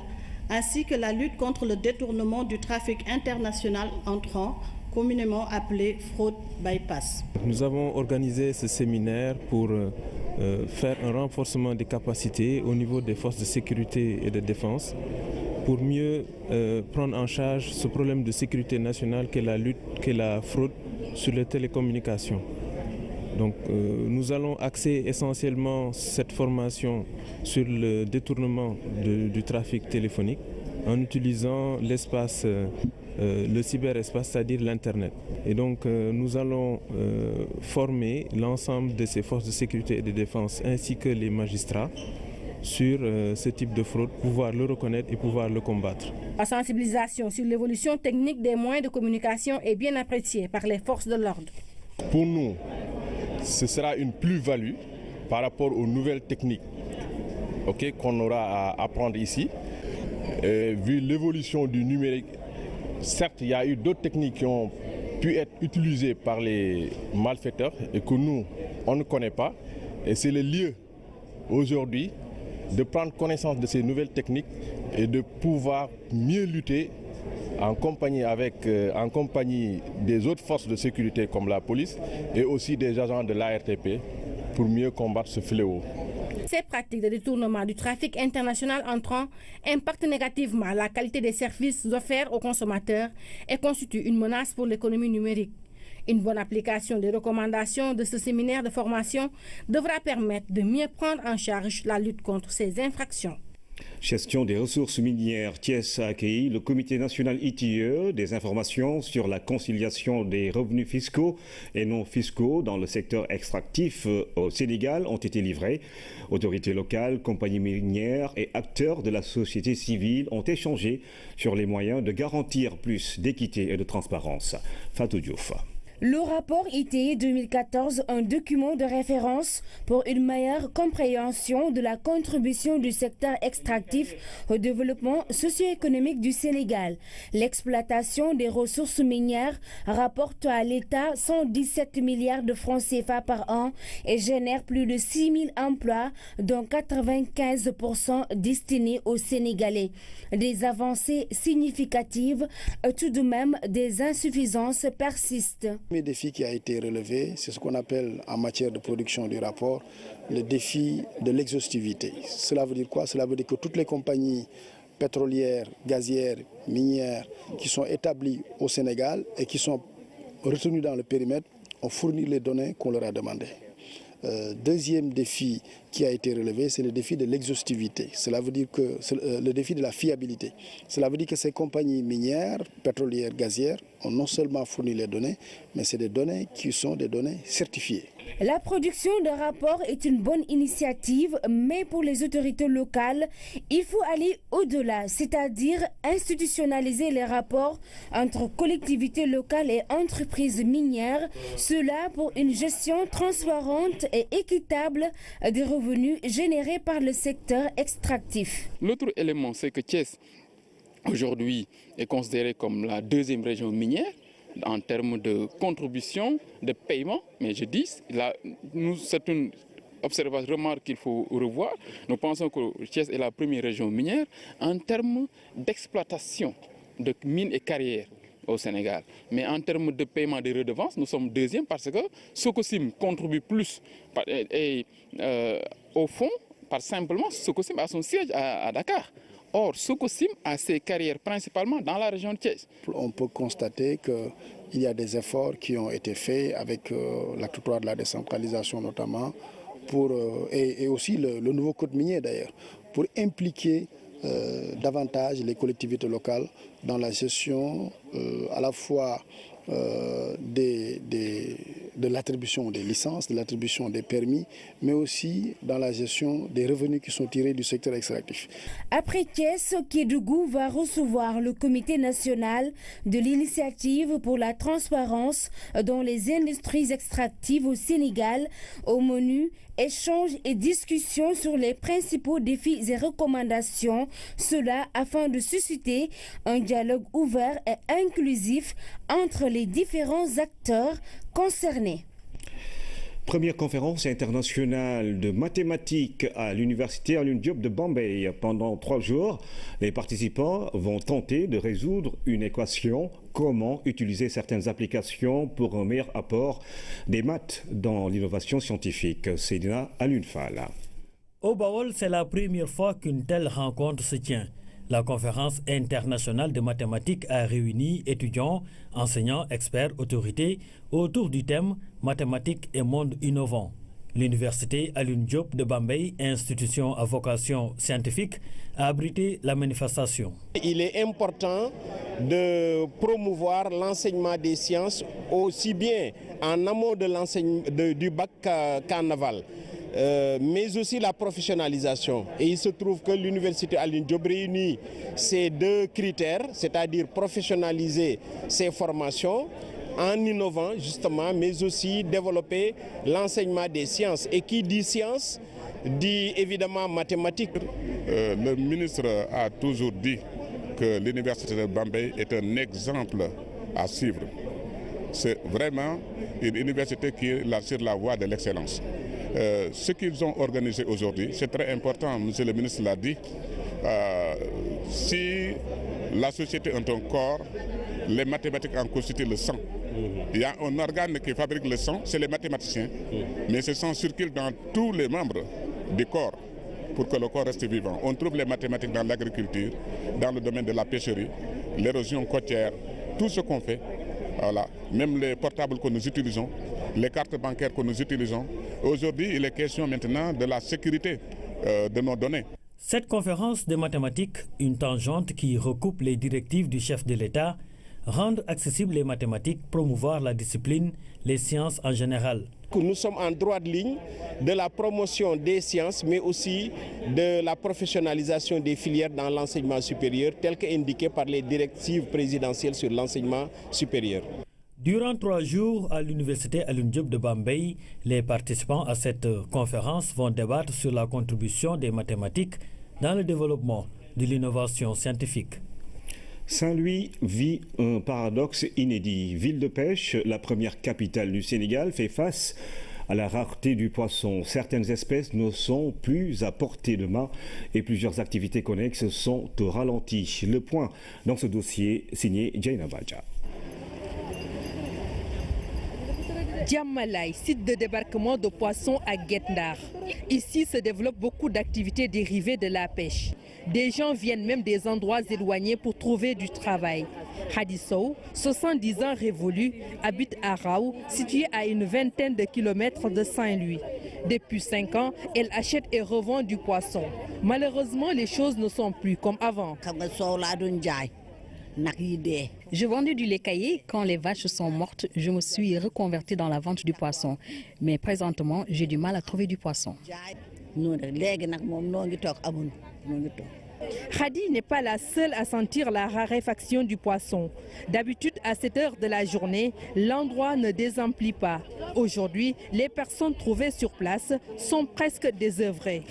ainsi que la lutte contre le détournement du trafic international entrant, communément appelé fraude bypass. Nous avons organisé ce séminaire pour faire un renforcement des capacités au niveau des forces de sécurité et de défense pour mieux prendre en charge ce problème de sécurité nationale qu'est la lutte, qu'est la fraude sur les télécommunications. Donc nous allons axer essentiellement cette formation sur le détournement du trafic téléphonique en utilisant l'espace, le cyberespace, c'est-à-dire l'Internet. Et donc nous allons former l'ensemble de ces forces de sécurité et de défense ainsi que les magistrats sur ce type de fraude, pouvoir le reconnaître et pouvoir le combattre. La sensibilisation sur l'évolution technique des moyens de communication est bien appréciée par les forces de l'ordre. Pour nous, ce sera une plus-value par rapport aux nouvelles techniques qu'on aura à apprendre ici. Vu l'évolution du numérique, certes, il y a eu d'autres techniques qui ont pu être utilisées par les malfaiteurs et que nous, on ne connaît pas. Et c'est le lieu aujourd'hui de prendre connaissance de ces nouvelles techniques et de pouvoir mieux lutter en compagnie des autres forces de sécurité comme la police et aussi des agents de l'ARTP pour mieux combattre ce fléau. Ces pratiques de détournement du trafic international entrant impactent négativement la qualité des services offerts aux consommateurs et constituent une menace pour l'économie numérique. Une bonne application des recommandations de ce séminaire de formation devra permettre de mieux prendre en charge la lutte contre ces infractions. Gestion des ressources minières, Thiès a accueilli le comité national ITIE. Des informations sur la conciliation des revenus fiscaux et non fiscaux dans le secteur extractif au Sénégal ont été livrées. Autorités locales, compagnies minières et acteurs de la société civile ont échangé sur les moyens de garantir plus d'équité et de transparence. Fatou Diouf. Le rapport ITIE 2014, un document de référence pour une meilleure compréhension de la contribution du secteur extractif au développement socio-économique du Sénégal. L'exploitation des ressources minières rapporte à l'État 117 milliards de francs CFA par an et génère plus de 6 000 emplois, dont 95% destinés aux Sénégalais. Des avancées significatives, tout de même des insuffisances persistent. Le défi qui a été relevé, c'est ce qu'on appelle en matière de production du rapport, le défi de l'exhaustivité. Cela veut dire quoi? Cela veut dire que toutes les compagnies pétrolières, gazières, minières qui sont établies au Sénégal et qui sont retenues dans le périmètre ont fourni les données qu'on leur a demandées. Deuxième défi qui a été relevé, c'est le défi de l'exhaustivité. Cela veut dire que le défi de la fiabilité. Cela veut dire que ces compagnies minières, pétrolières, gazières ont non seulement fourni les données, mais c'est des données qui sont des données certifiées. La production de rapports est une bonne initiative, mais pour les autorités locales, il faut aller au-delà, c'est-à-dire institutionnaliser les rapports entre collectivités locales et entreprises minières, cela pour une gestion transparente et équitable des revenus générés par le secteur extractif. L'autre élément, c'est que Thiès, aujourd'hui, est considérée comme la deuxième région minière en termes de contribution, de paiement. Mais je dis, là, c'est une observation, remarque qu'il faut revoir. Nous pensons que Thiès est la première région minière en termes d'exploitation de mines et carrières au Sénégal. Mais en termes de paiement des redevances, nous sommes deuxième parce que Sococim contribue plus. Au fond, simplement, Sococim a son siège à Dakar. Or, Sococim a ses carrières principalement dans la région de Thiès. On peut constater qu'il y a des efforts qui ont été faits avec l'acte 3 de la décentralisation notamment, et aussi le nouveau code minier d'ailleurs, pour impliquer davantage les collectivités locales dans la gestion à la fois de l'attribution des licences, de l'attribution des permis, mais aussi dans la gestion des revenus qui sont tirés du secteur extractif. Après Thiès, Kédougou va recevoir le comité national de l'initiative pour la transparence dans les industries extractives au Sénégal. Au menu, échanges et discussions sur les principaux défis et recommandations, cela afin de susciter un dialogue ouvert et inclusif entre les différents acteurs concernés. Première conférence internationale de mathématiques à l'université Alioune Diop de Bambey. Pendant 3 jours, les participants vont tenter de résoudre une équation. Comment utiliser certaines applications pour un meilleur apport des maths dans l'innovation scientifique. Seydina Alioune Fall. Au Baol, c'est la première fois qu'une telle rencontre se tient. La conférence internationale de mathématiques a réuni étudiants, enseignants, experts, autorités autour du thème mathématiques et monde innovant. L'université Alioune Diop de Bambey, institution à vocation scientifique, a abrité la manifestation. Il est important de promouvoir l'enseignement des sciences aussi bien en amont de du bac qu'en aval. Mais aussi la professionnalisation. Et il se trouve que l'université Alioune Diop réunit ces 2 critères, c'est-à-dire professionnaliser ses formations en innovant justement, mais aussi développer l'enseignement des sciences. Et qui dit science, dit évidemment mathématiques. Le ministre a toujours dit que l'université de Bambey est un exemple à suivre. C'est vraiment une université qui est sur la voie de l'excellence. Ce qu'ils ont organisé aujourd'hui, c'est très important, monsieur le ministre l'a dit. Si la société est un corps, les mathématiques en constituent le sang. Il y a un organe qui fabrique le sang, c'est les mathématiciens. Mais ce sang circule dans tous les membres du corps pour que le corps reste vivant. On trouve les mathématiques dans l'agriculture, dans le domaine de la pêcherie, l'érosion côtière, tout ce qu'on fait. Voilà. Même les portables que nous utilisons, les cartes bancaires que nous utilisons. Aujourd'hui, il est question maintenant de la sécurité de nos données. Cette conférence de mathématiques, une tangente qui recoupe les directives du chef de l'État, rendre accessibles les mathématiques, promouvoir la discipline, les sciences en général. Nous sommes en droite ligne de la promotion des sciences, mais aussi de la professionnalisation des filières dans l'enseignement supérieur, tel qu'indiqué par les directives présidentielles sur l'enseignement supérieur. Durant 3 jours à l'université Alioune Diop de Bambey, les participants à cette conférence vont débattre sur la contribution des mathématiques dans le développement de l'innovation scientifique. Saint-Louis vit un paradoxe inédit. Ville de pêche, la première capitale du Sénégal, fait face à la rareté du poisson. Certaines espèces ne sont plus à portée de main et plusieurs activités connexes sont au ralenti. Le point dans ce dossier signé Jaina Badja. Diamalai, site de débarquement de poissons à Guet-Ndar. Ici se développent beaucoup d'activités dérivées de la pêche. Des gens viennent même des endroits éloignés pour trouver du travail. Hadi Sow, 70 ans révolus, habite à Raou, situé à une vingtaine de kilomètres de Saint-Louis. Depuis 5 ans, elle achète et revend du poisson. Malheureusement, les choses ne sont plus comme avant. Je vendais du lait caillé. Quand les vaches sont mortes, je me suis reconvertie dans la vente du poisson. Mais présentement, j'ai du mal à trouver du poisson. Khadi n'est pas la seule à sentir la raréfaction du poisson. D'habitude, à cette heure de la journée, l'endroit ne désemplit pas. Aujourd'hui, les personnes trouvées sur place sont presque désœuvrées.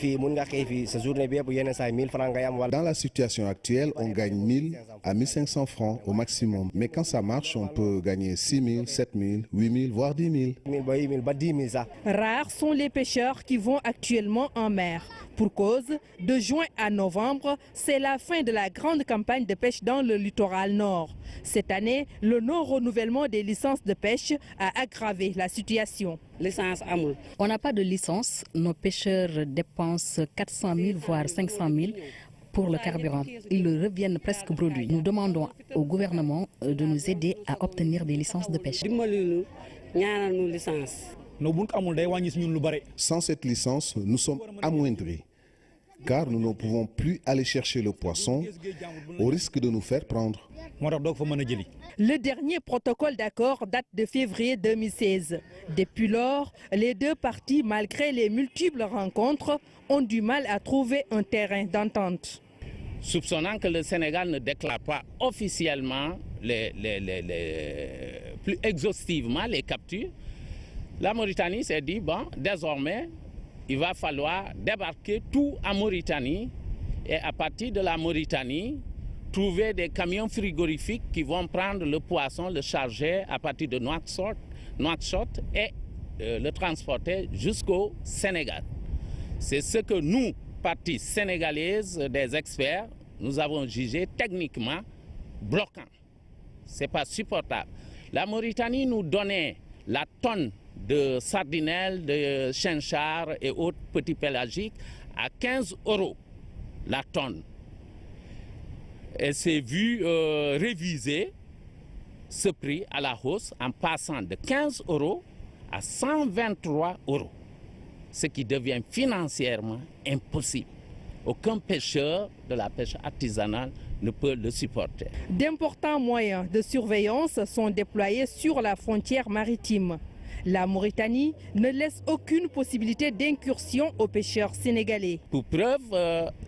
Dans la situation actuelle, on gagne 1000 à 1500 francs au maximum. Mais quand ça marche, on peut gagner 6000, 7000, 8000, voire 10 000. Rares sont les pêcheurs qui vont actuellement en mer. Pour cause, de juin à novembre, c'est la fin de la grande campagne de pêche dans le littoral nord. Cette année, le non-renouvellement des licences de pêche a aggravé la situation. On n'a pas de licence. Nos pêcheurs dépensent 400 000 voire 500 000 pour le carburant. Ils reviennent presque bredouilles. Nous demandons au gouvernement de nous aider à obtenir des licences de pêche. Sans cette licence, nous sommes amoindris, car nous ne pouvons plus aller chercher le poisson au risque de nous faire prendre. Le dernier protocole d'accord date de février 2016. Depuis lors, les deux parties, malgré les multiples rencontres, ont du mal à trouver un terrain d'entente. Soupçonnant que le Sénégal ne déclare pas officiellement plus exhaustivement les captures, la Mauritanie s'est dit, bon, désormais, il va falloir débarquer tout en Mauritanie et à partir de la Mauritanie, trouver des camions frigorifiques qui vont prendre le poisson, le charger à partir de Nouakchott et le transporter jusqu'au Sénégal. C'est ce que nous, partie sénégalaise des experts, nous avons jugé techniquement bloquant. Ce n'est pas supportable. La Mauritanie nous donnait la tonne de sardinelles, de chinchard et autres petits pélagiques à 15 € la tonne. Elle s'est vue réviser ce prix à la hausse en passant de 15 € à 123 €, ce qui devient financièrement impossible. Aucun pêcheur de la pêche artisanale ne peut le supporter. D'importants moyens de surveillance sont déployés sur la frontière maritime. La Mauritanie ne laisse aucune possibilité d'incursion aux pêcheurs sénégalais. Pour preuve,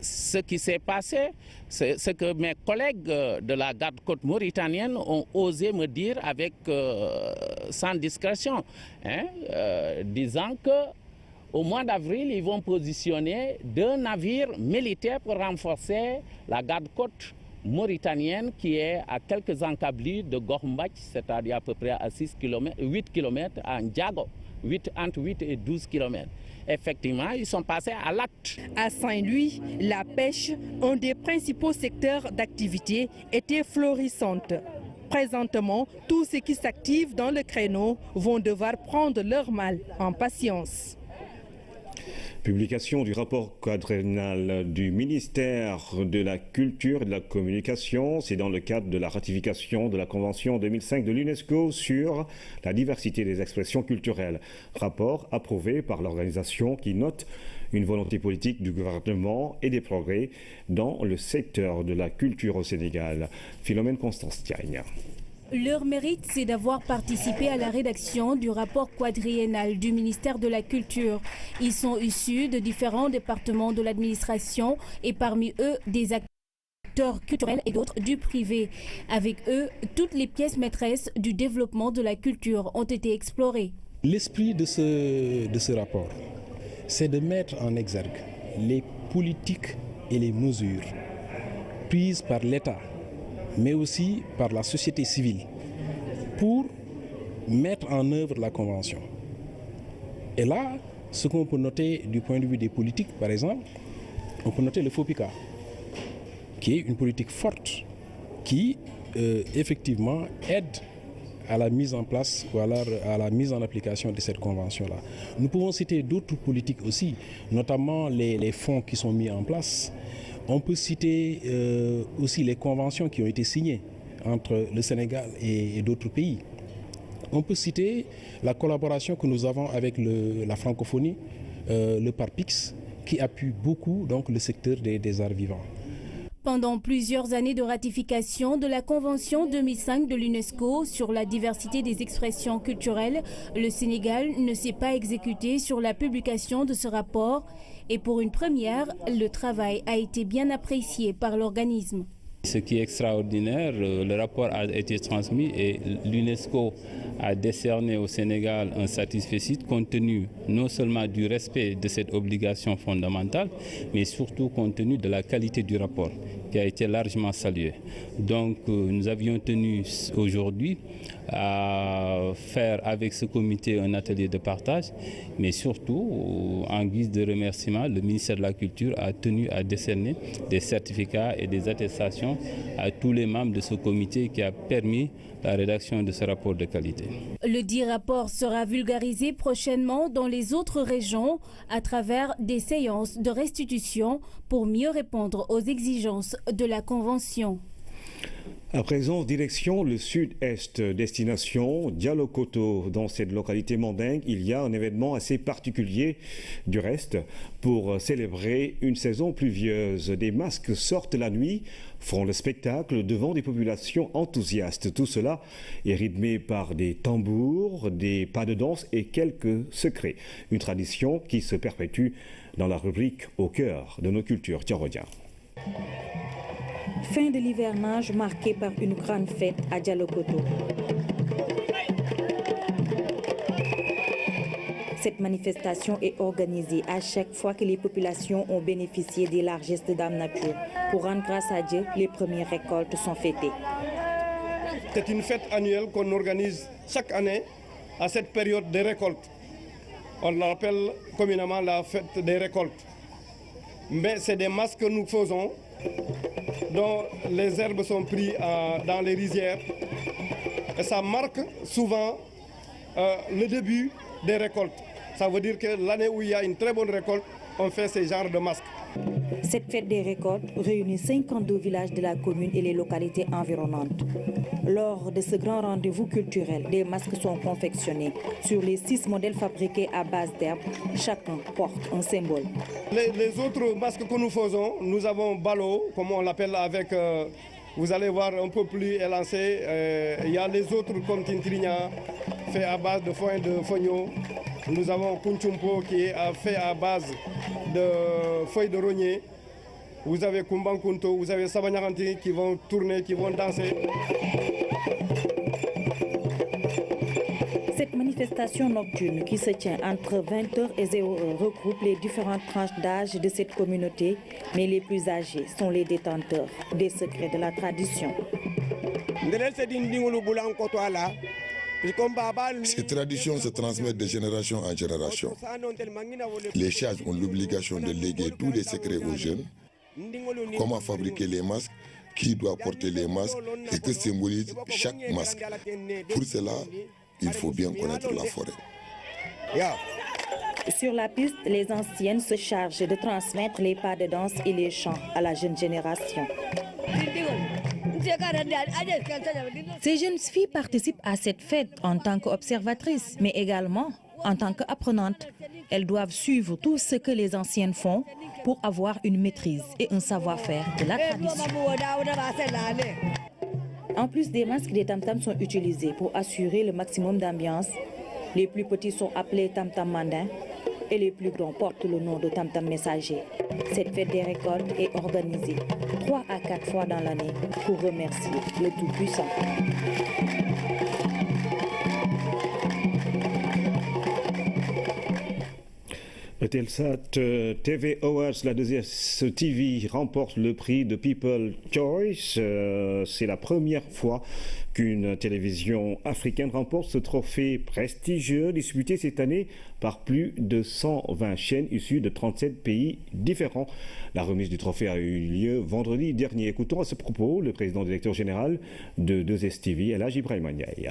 ce qui s'est passé, c'est que mes collègues de la garde-côte mauritanienne ont osé me dire avec sans discrétion, disant qu'au mois d'avril, ils vont positionner 2 navires militaires pour renforcer la garde-côte mauritanienne qui est à quelques encablures de Gormbach, c'est-à-dire à peu près à 8 km à Ndiago, entre 8 et 12 km. Effectivement, ils sont passés à l'acte. À Saint-Louis, la pêche, un des principaux secteurs d'activité, était florissante. Présentement, tous ceux qui s'activent dans le créneau vont devoir prendre leur mal en patience. Publication du rapport quadriennal du ministère de la Culture et de la Communication. C'est dans le cadre de la ratification de la Convention 2005 de l'UNESCO sur la diversité des expressions culturelles. Rapport approuvé par l'organisation qui note une volonté politique du gouvernement et des progrès dans le secteur de la culture au Sénégal. Philomène Constance-Tiagne. Leur mérite, c'est d'avoir participé à la rédaction du rapport quadriennal du ministère de la Culture. Ils sont issus de différents départements de l'administration et parmi eux des acteurs culturels et d'autres du privé. Avec eux, toutes les pièces maîtresses du développement de la culture ont été explorées. L'esprit de ce rapport, c'est de mettre en exergue les politiques et les mesures prises par l'État, mais aussi par la société civile, pour mettre en œuvre la Convention. Et là, ce qu'on peut noter du point de vue des politiques, par exemple, on peut noter le FOPICA, qui est une politique forte, qui effectivement aide à la mise en place ou alors à la mise en application de cette convention-là. Nous pouvons citer d'autres politiques aussi, notamment les fonds qui sont mis en place. On peut citer aussi les conventions qui ont été signées entre le Sénégal et d'autres pays. On peut citer la collaboration que nous avons avec la francophonie, le PARPIX, qui appuie beaucoup donc, le secteur des arts vivants. Pendant plusieurs années de ratification de la Convention 2005 de l'UNESCO sur la diversité des expressions culturelles, le Sénégal ne s'est pas exécuté sur la publication de ce rapport. Et pour une première, le travail a été bien apprécié par l'organisme. Ce qui est extraordinaire, le rapport a été transmis et l'UNESCO a décerné au Sénégal un satisfecit compte tenu non seulement du respect de cette obligation fondamentale, mais surtout compte tenu de la qualité du rapport qui a été largement salué. Donc nous avions tenu aujourd'hui à faire avec ce comité un atelier de partage, mais surtout en guise de remerciement, le ministère de la Culture a tenu à décerner des certificats et des attestations à tous les membres de ce comité qui a permis la rédaction de ce rapport de qualité. Le dit rapport sera vulgarisé prochainement dans les autres régions à travers des séances de restitution pour mieux répondre aux exigences de la Convention. À présent, direction le sud-est, destination Dialokoto. Dans cette localité mandingue, il y a un événement assez particulier du reste pour célébrer une saison pluvieuse. Des masques sortent la nuit, font le spectacle devant des populations enthousiastes. Tout cela est rythmé par des tambours, des pas de danse et quelques secrets. Une tradition qui se perpétue dans la rubrique Au cœur de nos cultures. Tiarodia. Fin de l'hivernage marqué par une grande fête à Dialokoto. Cette manifestation est organisée à chaque fois que les populations ont bénéficié des largesses de Dame Nature. Pour rendre grâce à Dieu, les premières récoltes sont fêtées. C'est une fête annuelle qu'on organise chaque année à cette période de récolte. On l'appelle communément la fête des récoltes. Mais c'est des masques que nous faisons, dont les herbes sont prises dans les rizières. Et ça marque souvent le début des récoltes. Ça veut dire que l'année où il y a une très bonne récolte, on fait ce genre de masques. Cette fête des récoltes réunit 52 villages de la commune et les localités environnantes. Lors de ce grand rendez-vous culturel, des masques sont confectionnés. Sur les 6 modèles fabriqués à base d'herbes, chacun porte un symbole. Les autres masques que nous faisons, nous avons balo, comme on l'appelle avec... vous allez voir un peu plus élancé. Il y a les autres comme Tintrinia, fait à base de foin de fogno. Nous avons Kunchumpo qui est fait à base de feuilles de rognier. Vous avez Kumbankunto, vous avez Sabanyaranti qui vont tourner, qui vont danser. Cette manifestation nocturne qui se tient entre 20h et 0h regroupe les différentes tranches d'âge de cette communauté, mais les plus âgés sont les détenteurs des secrets de la tradition. Ces traditions se transmettent de génération en génération. Les sages ont l'obligation de léguer tous les secrets aux jeunes. Comment fabriquer les masques, qui doit porter les masques et que symbolise chaque masque. Pour cela, il faut bien connaître la forêt. Sur la piste, les anciennes se chargent de transmettre les pas de danse et les chants à la jeune génération. Ces jeunes filles participent à cette fête en tant qu'observatrices, mais également en tant qu'apprenantes. Elles doivent suivre tout ce que les anciennes font pour avoir une maîtrise et un savoir-faire de la tradition. En plus des masques, des tam-tams sont utilisés pour assurer le maximum d'ambiance. Les plus petits sont appelés tam-tam mandins et les plus grands portent le nom de tam-tam messager. Cette fête des récoltes est organisée 3 à 4 fois dans l'année pour remercier le Tout-Puissant. Telsat TV Awards, la deuxième TV remporte le prix de People Choice. C'est la première fois qu'une télévision africaine remporte ce trophée prestigieux disputé cette année par plus de 120 chaînes issues de 37 pays différents. La remise du trophée a eu lieu vendredi dernier. Écoutons à ce propos le président directeur général de 2STV, El Hadji Ibrahima Ndiaye.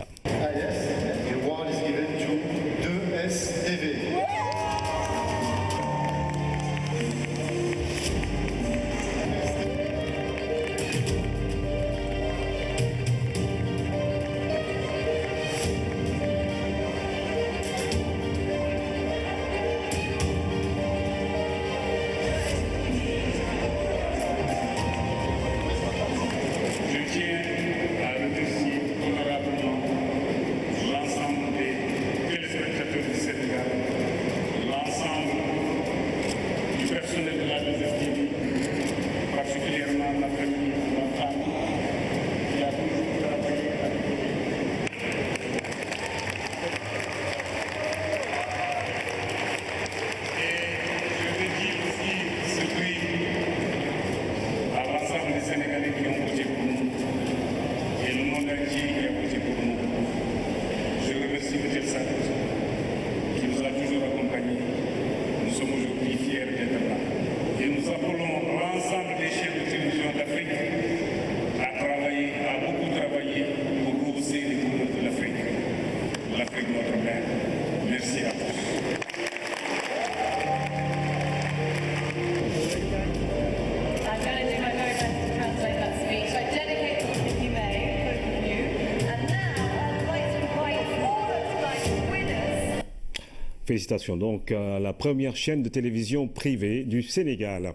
Félicitations donc à la première chaîne de télévision privée du Sénégal.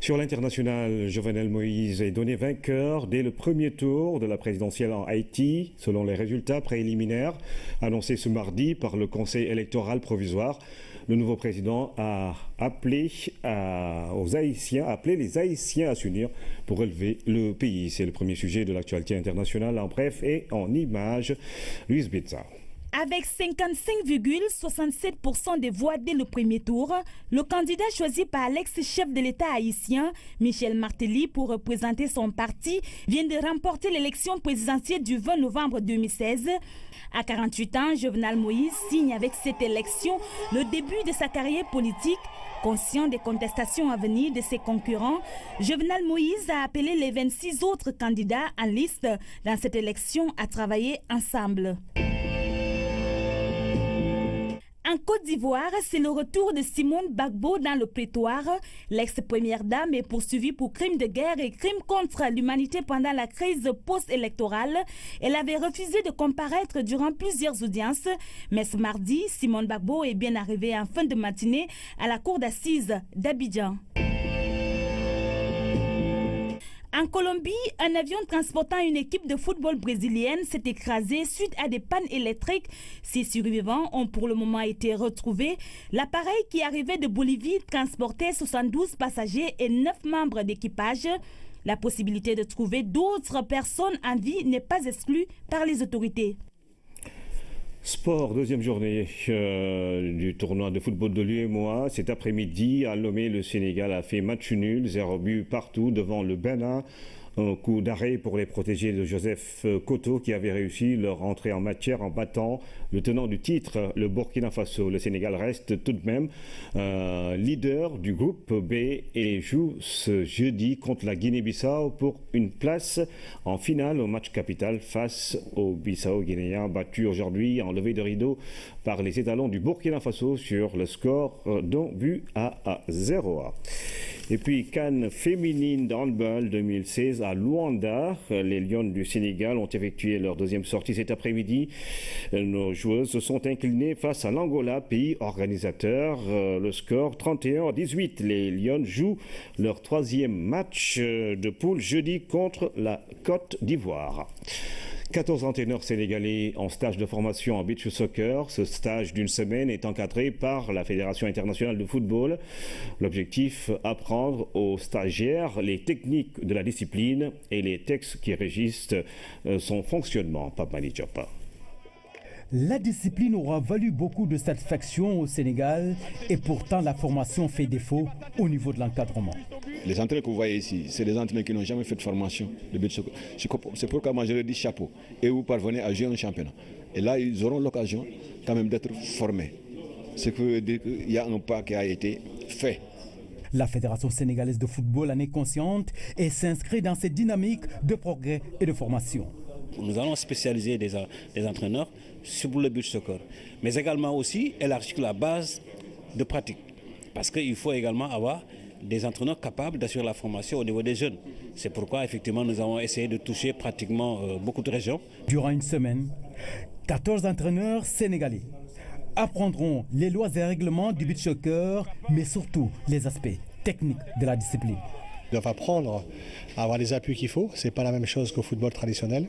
Sur l'international, Jovenel Moïse est donné vainqueur dès le premier tour de la présidentielle en Haïti, selon les résultats préliminaires annoncés ce mardi par le Conseil électoral provisoire. Le nouveau président a appelé les Haïtiens à s'unir pour relever le pays. C'est le premier sujet de l'actualité internationale en bref et en images. Louise Bitza. Avec 55,67% des voix dès le premier tour, le candidat choisi par l'ex-chef de l'État haïtien, Michel Martelly, pour représenter son parti, vient de remporter l'élection présidentielle du 20 novembre 2016. À 48 ans, Jovenel Moïse signe avec cette élection le début de sa carrière politique. Conscient des contestations à venir de ses concurrents, Jovenel Moïse a appelé les 26 autres candidats en liste dans cette élection à travailler ensemble. En Côte d'Ivoire, c'est le retour de Simone Gbagbo dans le prétoire. L'ex-première dame est poursuivie pour crimes de guerre et crimes contre l'humanité pendant la crise post-électorale. Elle avait refusé de comparaître durant plusieurs audiences. Mais ce mardi, Simone Gbagbo est bien arrivée en fin de matinée à la cour d'assises d'Abidjan. En Colombie, un avion transportant une équipe de football brésilienne s'est écrasé suite à des pannes électriques. 6 survivants ont pour le moment été retrouvés. L'appareil qui arrivait de Bolivie transportait 72 passagers et 9 membres d'équipage. La possibilité de trouver d'autres personnes en vie n'est pas exclue par les autorités. Sport, deuxième journée du tournoi de football de l'UEMOA. Cet après-midi, à Lomé, le Sénégal a fait match nul, 0 but partout devant le Bénin. Un coup d'arrêt pour les protégés de Joseph Koto qui avait réussi leur entrée en matière en battant le tenant du titre, le Burkina Faso. Le Sénégal reste tout de même leader du groupe B et joue ce jeudi contre la Guinée-Bissau pour une place en finale au match capital face aux Bissau-Guinéens battus aujourd'hui en levée de rideau par les étalons du Burkina Faso sur le score d'un but à 0. Et puis CAN féminine de handball 2016 à Luanda. Les Lions du Sénégal ont effectué leur deuxième sortie cet après-midi. Nos joueuses se sont inclinées face à l'Angola, pays organisateur. Le score 31-18. Les Lions jouent leur troisième match de poule jeudi contre la Côte d'Ivoire. 14 entraîneurs sénégalais en stage de formation en beach soccer. Ce stage d'une semaine est encadré par la Fédération internationale de football. L'objectif, apprendre aux stagiaires les techniques de la discipline et les textes qui régissent son fonctionnement. Pape Mali Diop. La discipline aura valu beaucoup de satisfaction au Sénégal et pourtant la formation fait défaut au niveau de l'encadrement. Les entraîneurs que vous voyez ici, c'est des entraîneurs qui n'ont jamais fait de formation de beach soccer. C'est pourquoi moi je leur dis chapeau et vous parvenez à jouer un championnat. Et là, ils auront l'occasion quand même d'être formés. Ce qui veut dire qu'il y a un pas qui a été fait. La Fédération sénégalaise de football en est consciente et s'inscrit dans cette dynamique de progrès et de formation. Nous allons spécialiser des entraîneurs sur le beach soccer, mais également aussi élargir la base de pratique. Parce qu'il faut également avoir des entraîneurs capables d'assurer la formation au niveau des jeunes. C'est pourquoi effectivement nous avons essayé de toucher pratiquement beaucoup de régions. Durant une semaine, 14 entraîneurs sénégalais apprendront les lois et règlements du beach soccer, mais surtout les aspects techniques de la discipline. Ils doivent apprendre à avoir les appuis qu'il faut. Ce n'est pas la même chose qu'au football traditionnel.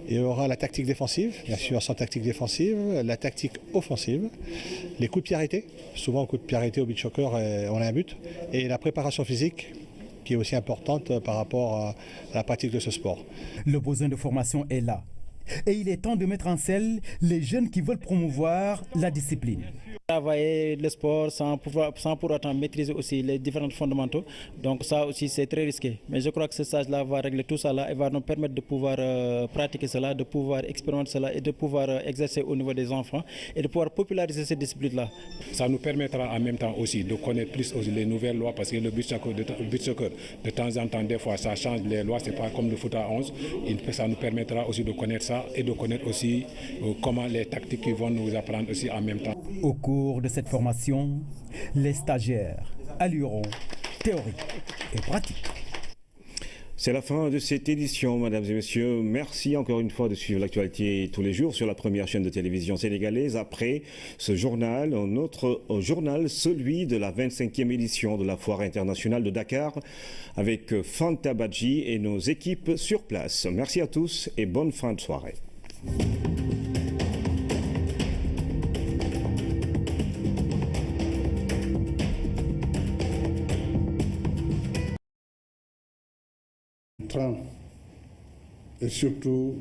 Il y aura la tactique défensive, bien sûr sans tactique défensive, la tactique offensive, les coups de pied arrêtés. Souvent, coups de pied arrêtés au beach soccer, on a un but. Et la préparation physique, qui est aussi importante par rapport à la pratique de ce sport. Le besoin de formation est là. Et il est temps de mettre en selle les jeunes qui veulent promouvoir la discipline. Travailler le sport sans pour autant maîtriser aussi les différents fondamentaux, donc ça aussi c'est très risqué. Mais je crois que ce stage-là va régler tout ça là et va nous permettre de pouvoir pratiquer cela, de pouvoir expérimenter cela et de pouvoir exercer au niveau des enfants et de pouvoir populariser cette discipline-là. Ça nous permettra en même temps aussi de connaître plus aussi les nouvelles lois parce que le beach soccer, de temps en temps, des fois ça change les lois, c'est pas comme le foot à 11. Ça nous permettra aussi de connaître ça et de connaître aussi comment les tactiques qui vont nous apprendre aussi en même temps. Au cours de cette formation, les stagiaires allieront théorie et pratique. C'est la fin de cette édition, mesdames et messieurs. Merci encore une fois de suivre l'actualité tous les jours sur la première chaîne de télévision sénégalaise. Après ce journal, un autre journal, celui de la 25e édition de la Foire internationale de Dakar, avec Fanta Badji et nos équipes sur place. Merci à tous et bonne fin de soirée. Et surtout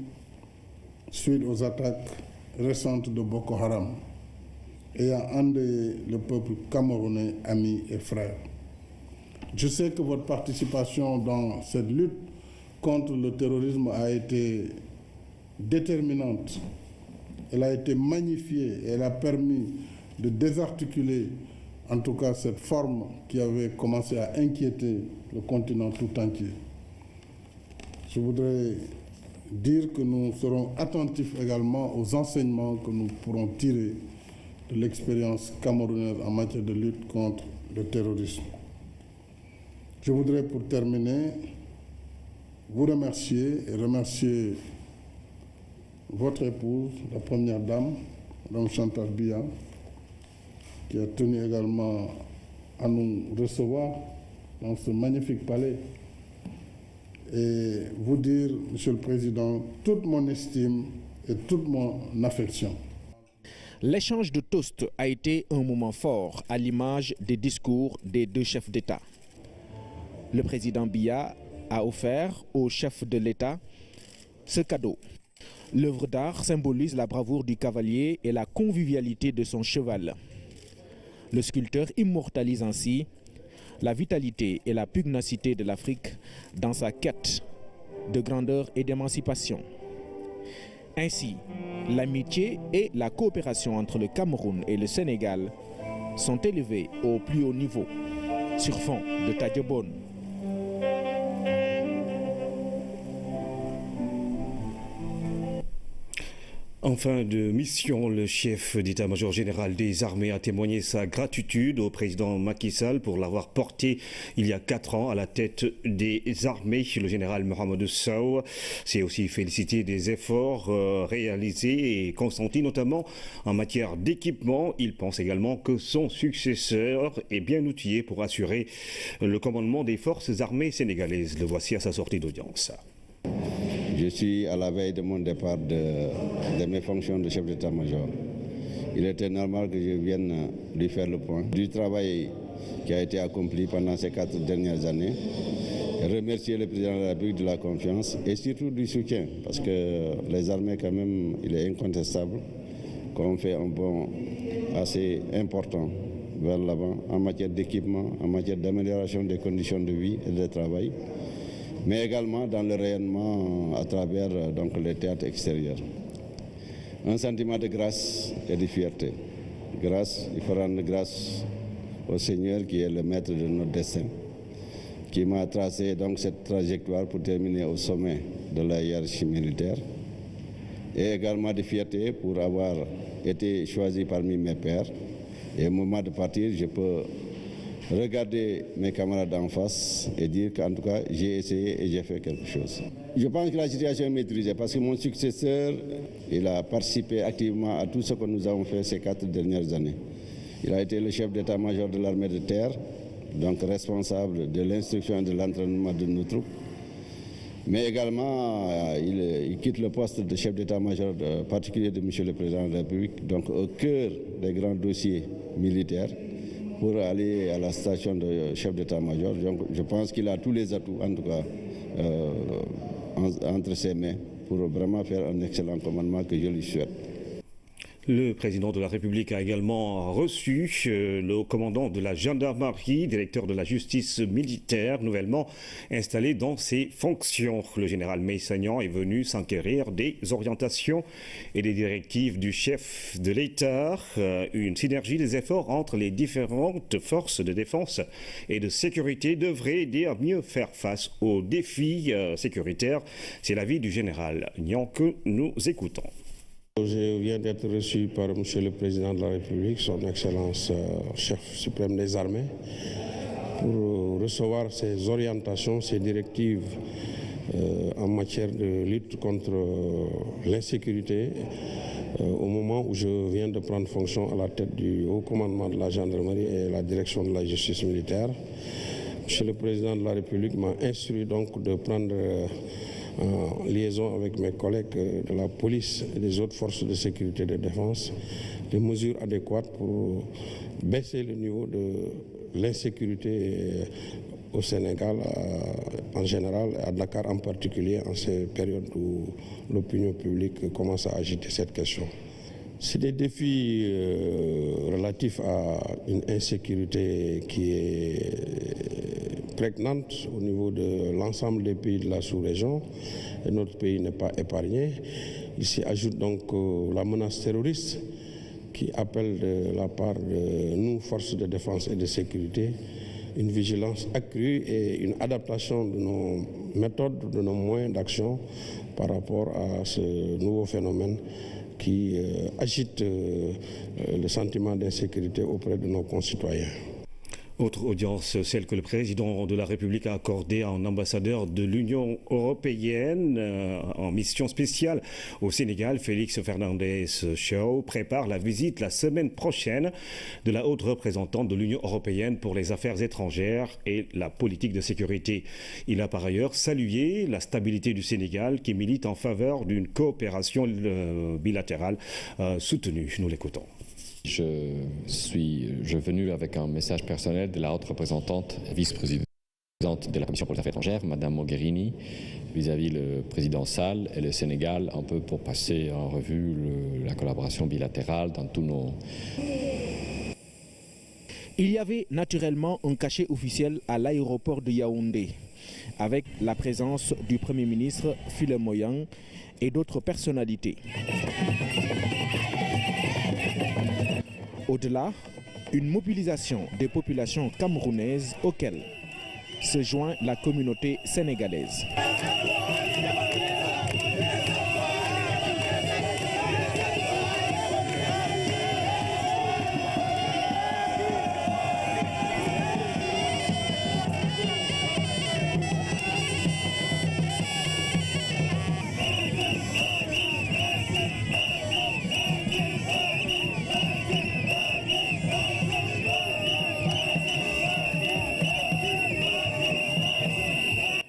suite aux attaques récentes de Boko Haram ayant endeuillé le peuple camerounais, amis et frères. Je sais que votre participation dans cette lutte contre le terrorisme a été déterminante. Elle a été magnifiée et elle a permis de désarticuler, en tout cas, cette forme qui avait commencé à inquiéter le continent tout entier. Je voudrais dire que nous serons attentifs également aux enseignements que nous pourrons tirer de l'expérience camerounaise en matière de lutte contre le terrorisme. Je voudrais, pour terminer, vous remercier et remercier votre épouse, la première dame, Mme Chantal Biya, qui a tenu également à nous recevoir dans ce magnifique palais. Et vous dire, Monsieur le Président, toute mon estime et toute mon affection. L'échange de toasts a été un moment fort à l'image des discours des deux chefs d'État. Le président Biya a offert au chef de l'État ce cadeau. L'œuvre d'art symbolise la bravoure du cavalier et la convivialité de son cheval. Le sculpteur immortalise ainsi la vitalité et la pugnacité de l'Afrique dans sa quête de grandeur et d'émancipation. Ainsi, l'amitié et la coopération entre le Cameroun et le Sénégal sont élevées au plus haut niveau, sur fond de Tadjebon. En fin de mission, le chef d'état-major général des armées a témoigné sa gratitude au président Macky Sall pour l'avoir porté il y a 4 ans à la tête des armées. Le général Mahamadou Sow s'est aussi félicité des efforts réalisés et consentis, notamment en matière d'équipement. Il pense également que son successeur est bien outillé pour assurer le commandement des forces armées sénégalaises. Le voici à sa sortie d'audience. Je suis à la veille de mon départ de mes fonctions de chef d'état-major. Il était normal que je vienne lui faire le point du travail qui a été accompli pendant ces 4 dernières années. Remercier le président de la République de la confiance et surtout du soutien, parce que les armées, quand même, il est incontestable qu'on fait un bond assez important vers l'avant en matière d'équipement, en matière d'amélioration des conditions de vie et de travail, mais également dans le rayonnement à travers donc, les théâtres extérieurs. Un sentiment de grâce et de fierté. Grâce, il faut rendre grâce au Seigneur qui est le maître de notre destin, qui m'a tracé donc cette trajectoire pour terminer au sommet de la hiérarchie militaire, et également de fierté pour avoir été choisi parmi mes pairs. Et au moment de partir, je peux regarder mes camarades en face et dire qu'en tout cas, j'ai essayé et j'ai fait quelque chose. Je pense que la situation est maîtrisée parce que mon successeur, il a participé activement à tout ce que nous avons fait ces 4 dernières années. Il a été le chef d'état-major de l'armée de terre, donc responsable de l'instruction et de l'entraînement de nos troupes. Mais également, il quitte le poste de chef d'état-major particulier de M. le Président de la République, donc au cœur des grands dossiers militaires, pour aller à la station de chef d'état-major. Je pense qu'il a tous les atouts, en tout cas, entre ses mains, pour vraiment faire un excellent commandement que je lui souhaite. Le président de la République a également reçu le haut commandant de la gendarmerie, directeur de la justice militaire, nouvellement installé dans ses fonctions. Le général Meissagnan est venu s'enquérir des orientations et des directives du chef de l'État, une synergie des efforts entre les différentes forces de défense et de sécurité devrait aider à mieux faire face aux défis sécuritaires. C'est l'avis du général Niang que nous écoutons. Je viens d'être reçu par M. le Président de la République, son Excellence chef suprême des armées, pour recevoir ses orientations, ses directives en matière de lutte contre l'insécurité au moment où je viens de prendre fonction à la tête du haut commandement de la gendarmerie et la direction de la justice militaire. M. le Président de la République m'a instruit donc de prendre en liaison avec mes collègues de la police et des autres forces de sécurité et de défense, des mesures adéquates pour baisser le niveau de l'insécurité au Sénégal en général, et à Dakar en particulier, en ces périodes où l'opinion publique commence à agiter cette question. C'est des défis relatifs à une insécurité qui est prégnante au niveau de l'ensemble des pays de la sous-région. Et notre pays n'est pas épargné. Ici ajoute donc la menace terroriste qui appelle de la part de nous, forces de défense et de sécurité, une vigilance accrue et une adaptation de nos méthodes, de nos moyens d'action par rapport à ce nouveau phénomène qui agite le sentiment d'insécurité auprès de nos concitoyens. Autre audience, celle que le président de la République a accordée à un ambassadeur de l'Union européenne en mission spéciale au Sénégal. Félix Fernandez Shaw prépare la visite la semaine prochaine de la haute représentante de l'Union européenne pour les affaires étrangères et la politique de sécurité. Il a par ailleurs salué la stabilité du Sénégal qui milite en faveur d'une coopération bilatérale soutenue. Nous l'écoutons. Je suis venu avec un message personnel de la haute représentante, vice-présidente de la Commission pour les affaires étrangères, Mme Mogherini, vis-à-vis le président Sall et le Sénégal, un peu pour passer en revue la collaboration bilatérale dans tous nos... Il y avait naturellement un cachet officiel à l'aéroport de Yaoundé, avec la présence du Premier ministre Philem Moyang et d'autres personnalités. Au-delà, une mobilisation des populations camerounaises auxquelles se joint la communauté sénégalaise.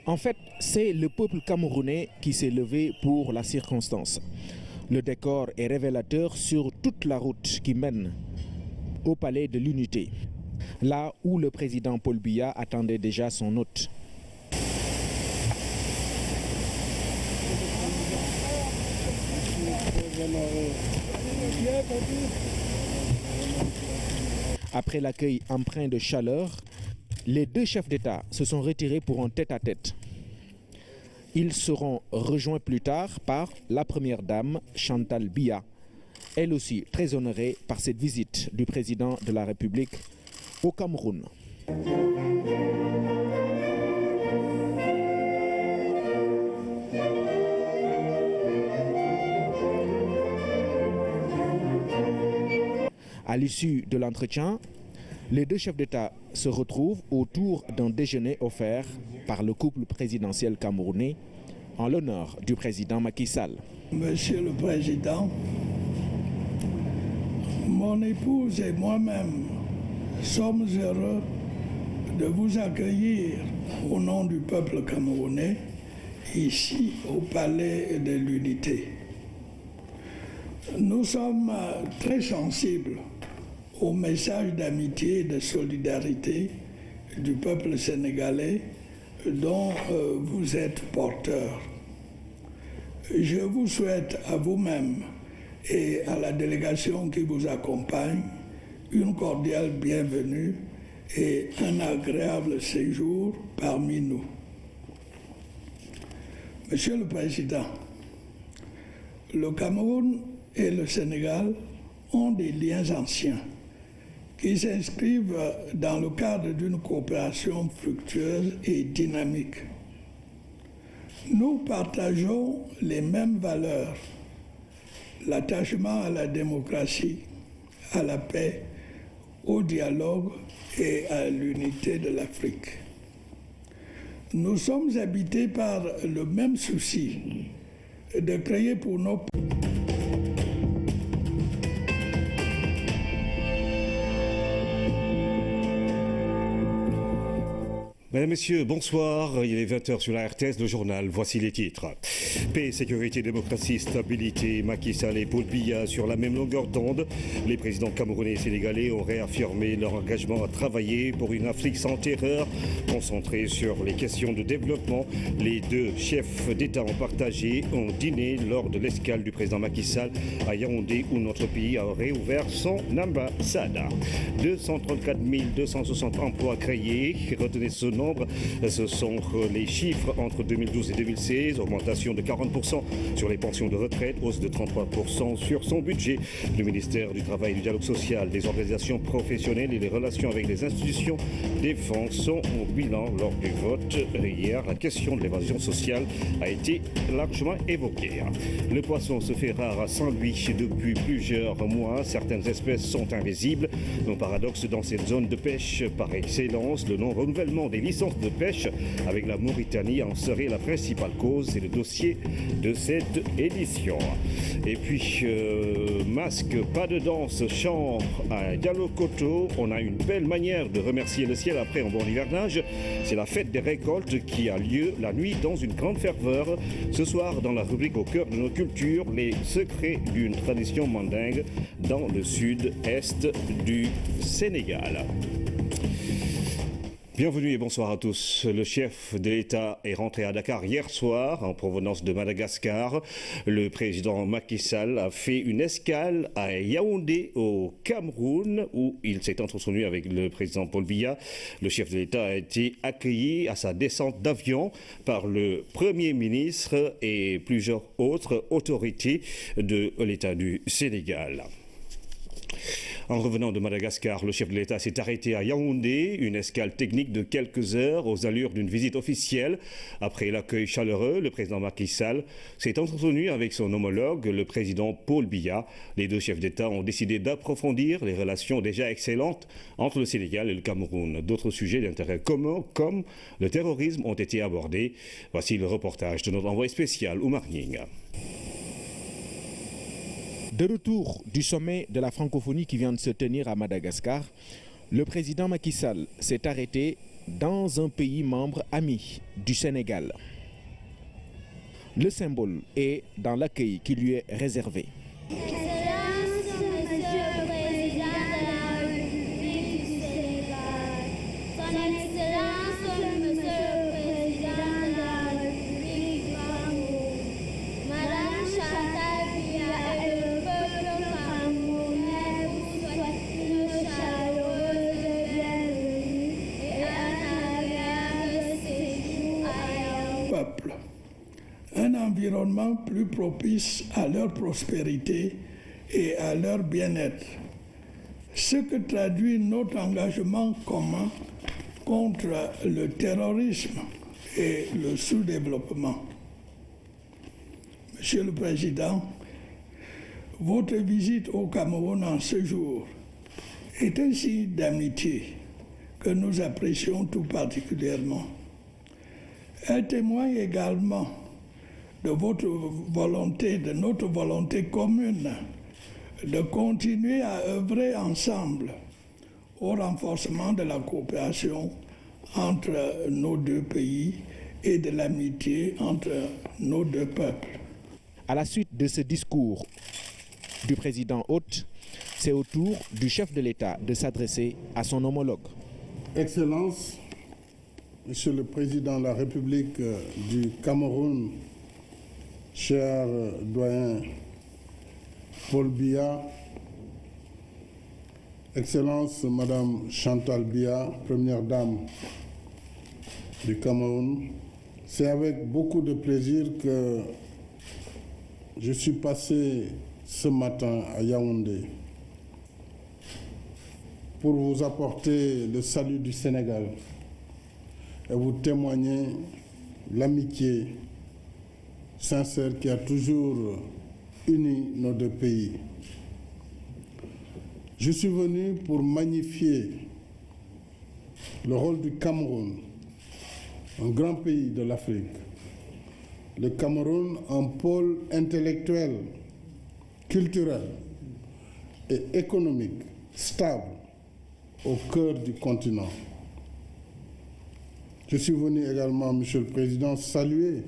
En fait, c'est le peuple camerounais qui s'est levé pour la circonstance. Le décor est révélateur sur toute la route qui mène au palais de l'Unité, là où le président Paul Biya attendait déjà son hôte. Après l'accueil empreint de chaleur, les deux chefs d'État se sont retirés pour un tête-à-tête. Ils seront rejoints plus tard par la première dame, Chantal Biya, elle aussi très honorée par cette visite du président de la République au Cameroun. À l'issue de l'entretien, les deux chefs d'État se retrouvent autour d'un déjeuner offert par le couple présidentiel camerounais en l'honneur du président Macky Sall. Monsieur le Président, mon épouse et moi-même sommes heureux de vous accueillir au nom du peuple camerounais ici au Palais de l'Unité. Nous sommes très sensibles au message d'amitié et de solidarité du peuple sénégalais dont vous êtes porteur. Je vous souhaite à vous-même et à la délégation qui vous accompagne une cordiale bienvenue et un agréable séjour parmi nous. Monsieur le Président, le Cameroun et le Sénégal ont des liens anciens qui s'inscrivent dans le cadre d'une coopération fructueuse et dynamique. Nous partageons les mêmes valeurs, l'attachement à la démocratie, à la paix, au dialogue et à l'unité de l'Afrique. Nous sommes habités par le même souci de créer pour nos Mesdames, Messieurs, bonsoir. Il est 20h sur la RTS, le journal. Voici les titres. Paix, sécurité, démocratie, stabilité. Macky Sall et Paul Biya sur la même longueur d'onde. Les présidents camerounais et sénégalais ont réaffirmé leur engagement à travailler pour une Afrique sans terreur, concentrée sur les questions de développement. Les deux chefs d'État ont partagé un dîner lors de l'escale du président Macky Sall à Yaoundé, où notre pays a réouvert son ambassade. 234 260 emplois créés. Retenez ce nom. Ce sont les chiffres entre 2012 et 2016, augmentation de 40% sur les pensions de retraite, hausse de 33% sur son budget. Le ministère du Travail et du Dialogue social, des organisations professionnelles et les relations avec les institutions défendent son bilan lors du vote. Hier, la question de l'évasion sociale a été largement évoquée. Le poisson se fait rare à Saint-Louis depuis plusieurs mois. Certaines espèces sont invisibles. Un paradoxe dans cette zone de pêche par excellence, le non-renouvellement des licences de pêche avec la Mauritanie en serait la principale cause. C'est le dossier de cette édition. Et puis, masque, pas de danse, chant à Dialokoto. On a une belle manière de remercier le ciel après un bon hivernage. C'est la fête des récoltes qui a lieu la nuit dans une grande ferveur. Ce soir, dans la rubrique Au cœur de nos cultures, les secrets d'une tradition mandingue dans le sud-est du Sénégal. Bienvenue et bonsoir à tous. Le chef de l'État est rentré à Dakar hier soir en provenance de Madagascar. Le président Macky Sall a fait une escale à Yaoundé au Cameroun où il s'est entretenu avec le président Paul Biya. Le chef de l'État a été accueilli à sa descente d'avion par le Premier ministre et plusieurs autres autorités de l'État du Sénégal. En revenant de Madagascar, le chef de l'État s'est arrêté à Yaoundé, une escale technique de quelques heures aux allures d'une visite officielle. Après l'accueil chaleureux, le président Macky Sall s'est entretenu avec son homologue, le président Paul Biya. Les deux chefs d'État ont décidé d'approfondir les relations déjà excellentes entre le Sénégal et le Cameroun. D'autres sujets d'intérêt commun, comme le terrorisme, ont été abordés. Voici le reportage de notre envoyé spécial, Oumar Ning. De retour du sommet de la francophonie qui vient de se tenir à Madagascar, le président Macky Sall s'est arrêté dans un pays membre ami du Sénégal. Le symbole est dans l'accueil qui lui est réservé. Un environnement plus propice à leur prospérité et à leur bien-être. Ce que traduit notre engagement commun contre le terrorisme et le sous-développement. Monsieur le Président, votre visite au Cameroun en ce jour est un signe d'amitié que nous apprécions tout particulièrement. Elle témoigne également de votre volonté, de notre volonté commune de continuer à œuvrer ensemble au renforcement de la coopération entre nos deux pays et de l'amitié entre nos deux peuples. À la suite de ce discours du président hôte, c'est au tour du chef de l'État de s'adresser à son homologue. Excellence, Monsieur le Président de la République du Cameroun, cher doyen Paul Biya, Excellence Madame Chantal Biya, Première Dame du Cameroun, c'est avec beaucoup de plaisir que je suis passé ce matin à Yaoundé pour vous apporter le salut du Sénégal et vous témoigner l'amitié sincère qui a toujours uni nos deux pays. Je suis venu pour magnifier le rôle du Cameroun, un grand pays de l'Afrique. Le Cameroun, un pôle intellectuel, culturel et économique stable au cœur du continent. Je suis venu également, Monsieur le Président, saluer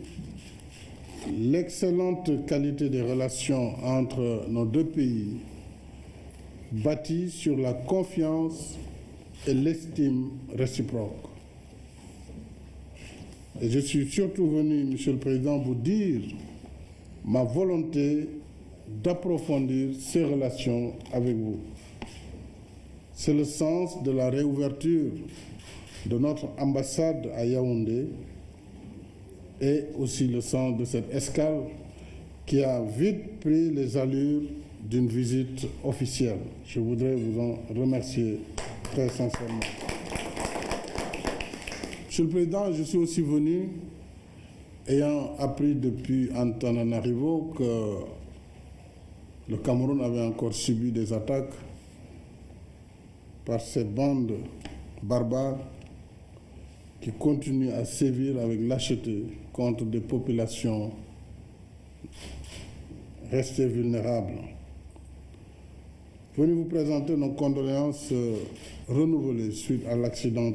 l'excellente qualité des relations entre nos deux pays, bâties sur la confiance et l'estime réciproque. Et je suis surtout venu, Monsieur le Président, vous dire ma volonté d'approfondir ces relations avec vous. C'est le sens de la réouverture de notre ambassade à Yaoundé et aussi le sens de cette escale qui a vite pris les allures d'une visite officielle. Je voudrais vous en remercier très sincèrement. Monsieur le Président, je suis aussi venu ayant appris depuis Antananarivo que le Cameroun avait encore subi des attaques par ces bandes barbares qui continuent à sévir avec lâcheté contre des populations restées vulnérables. Venez vous présenter nos condoléances renouvelées suite à l'accident du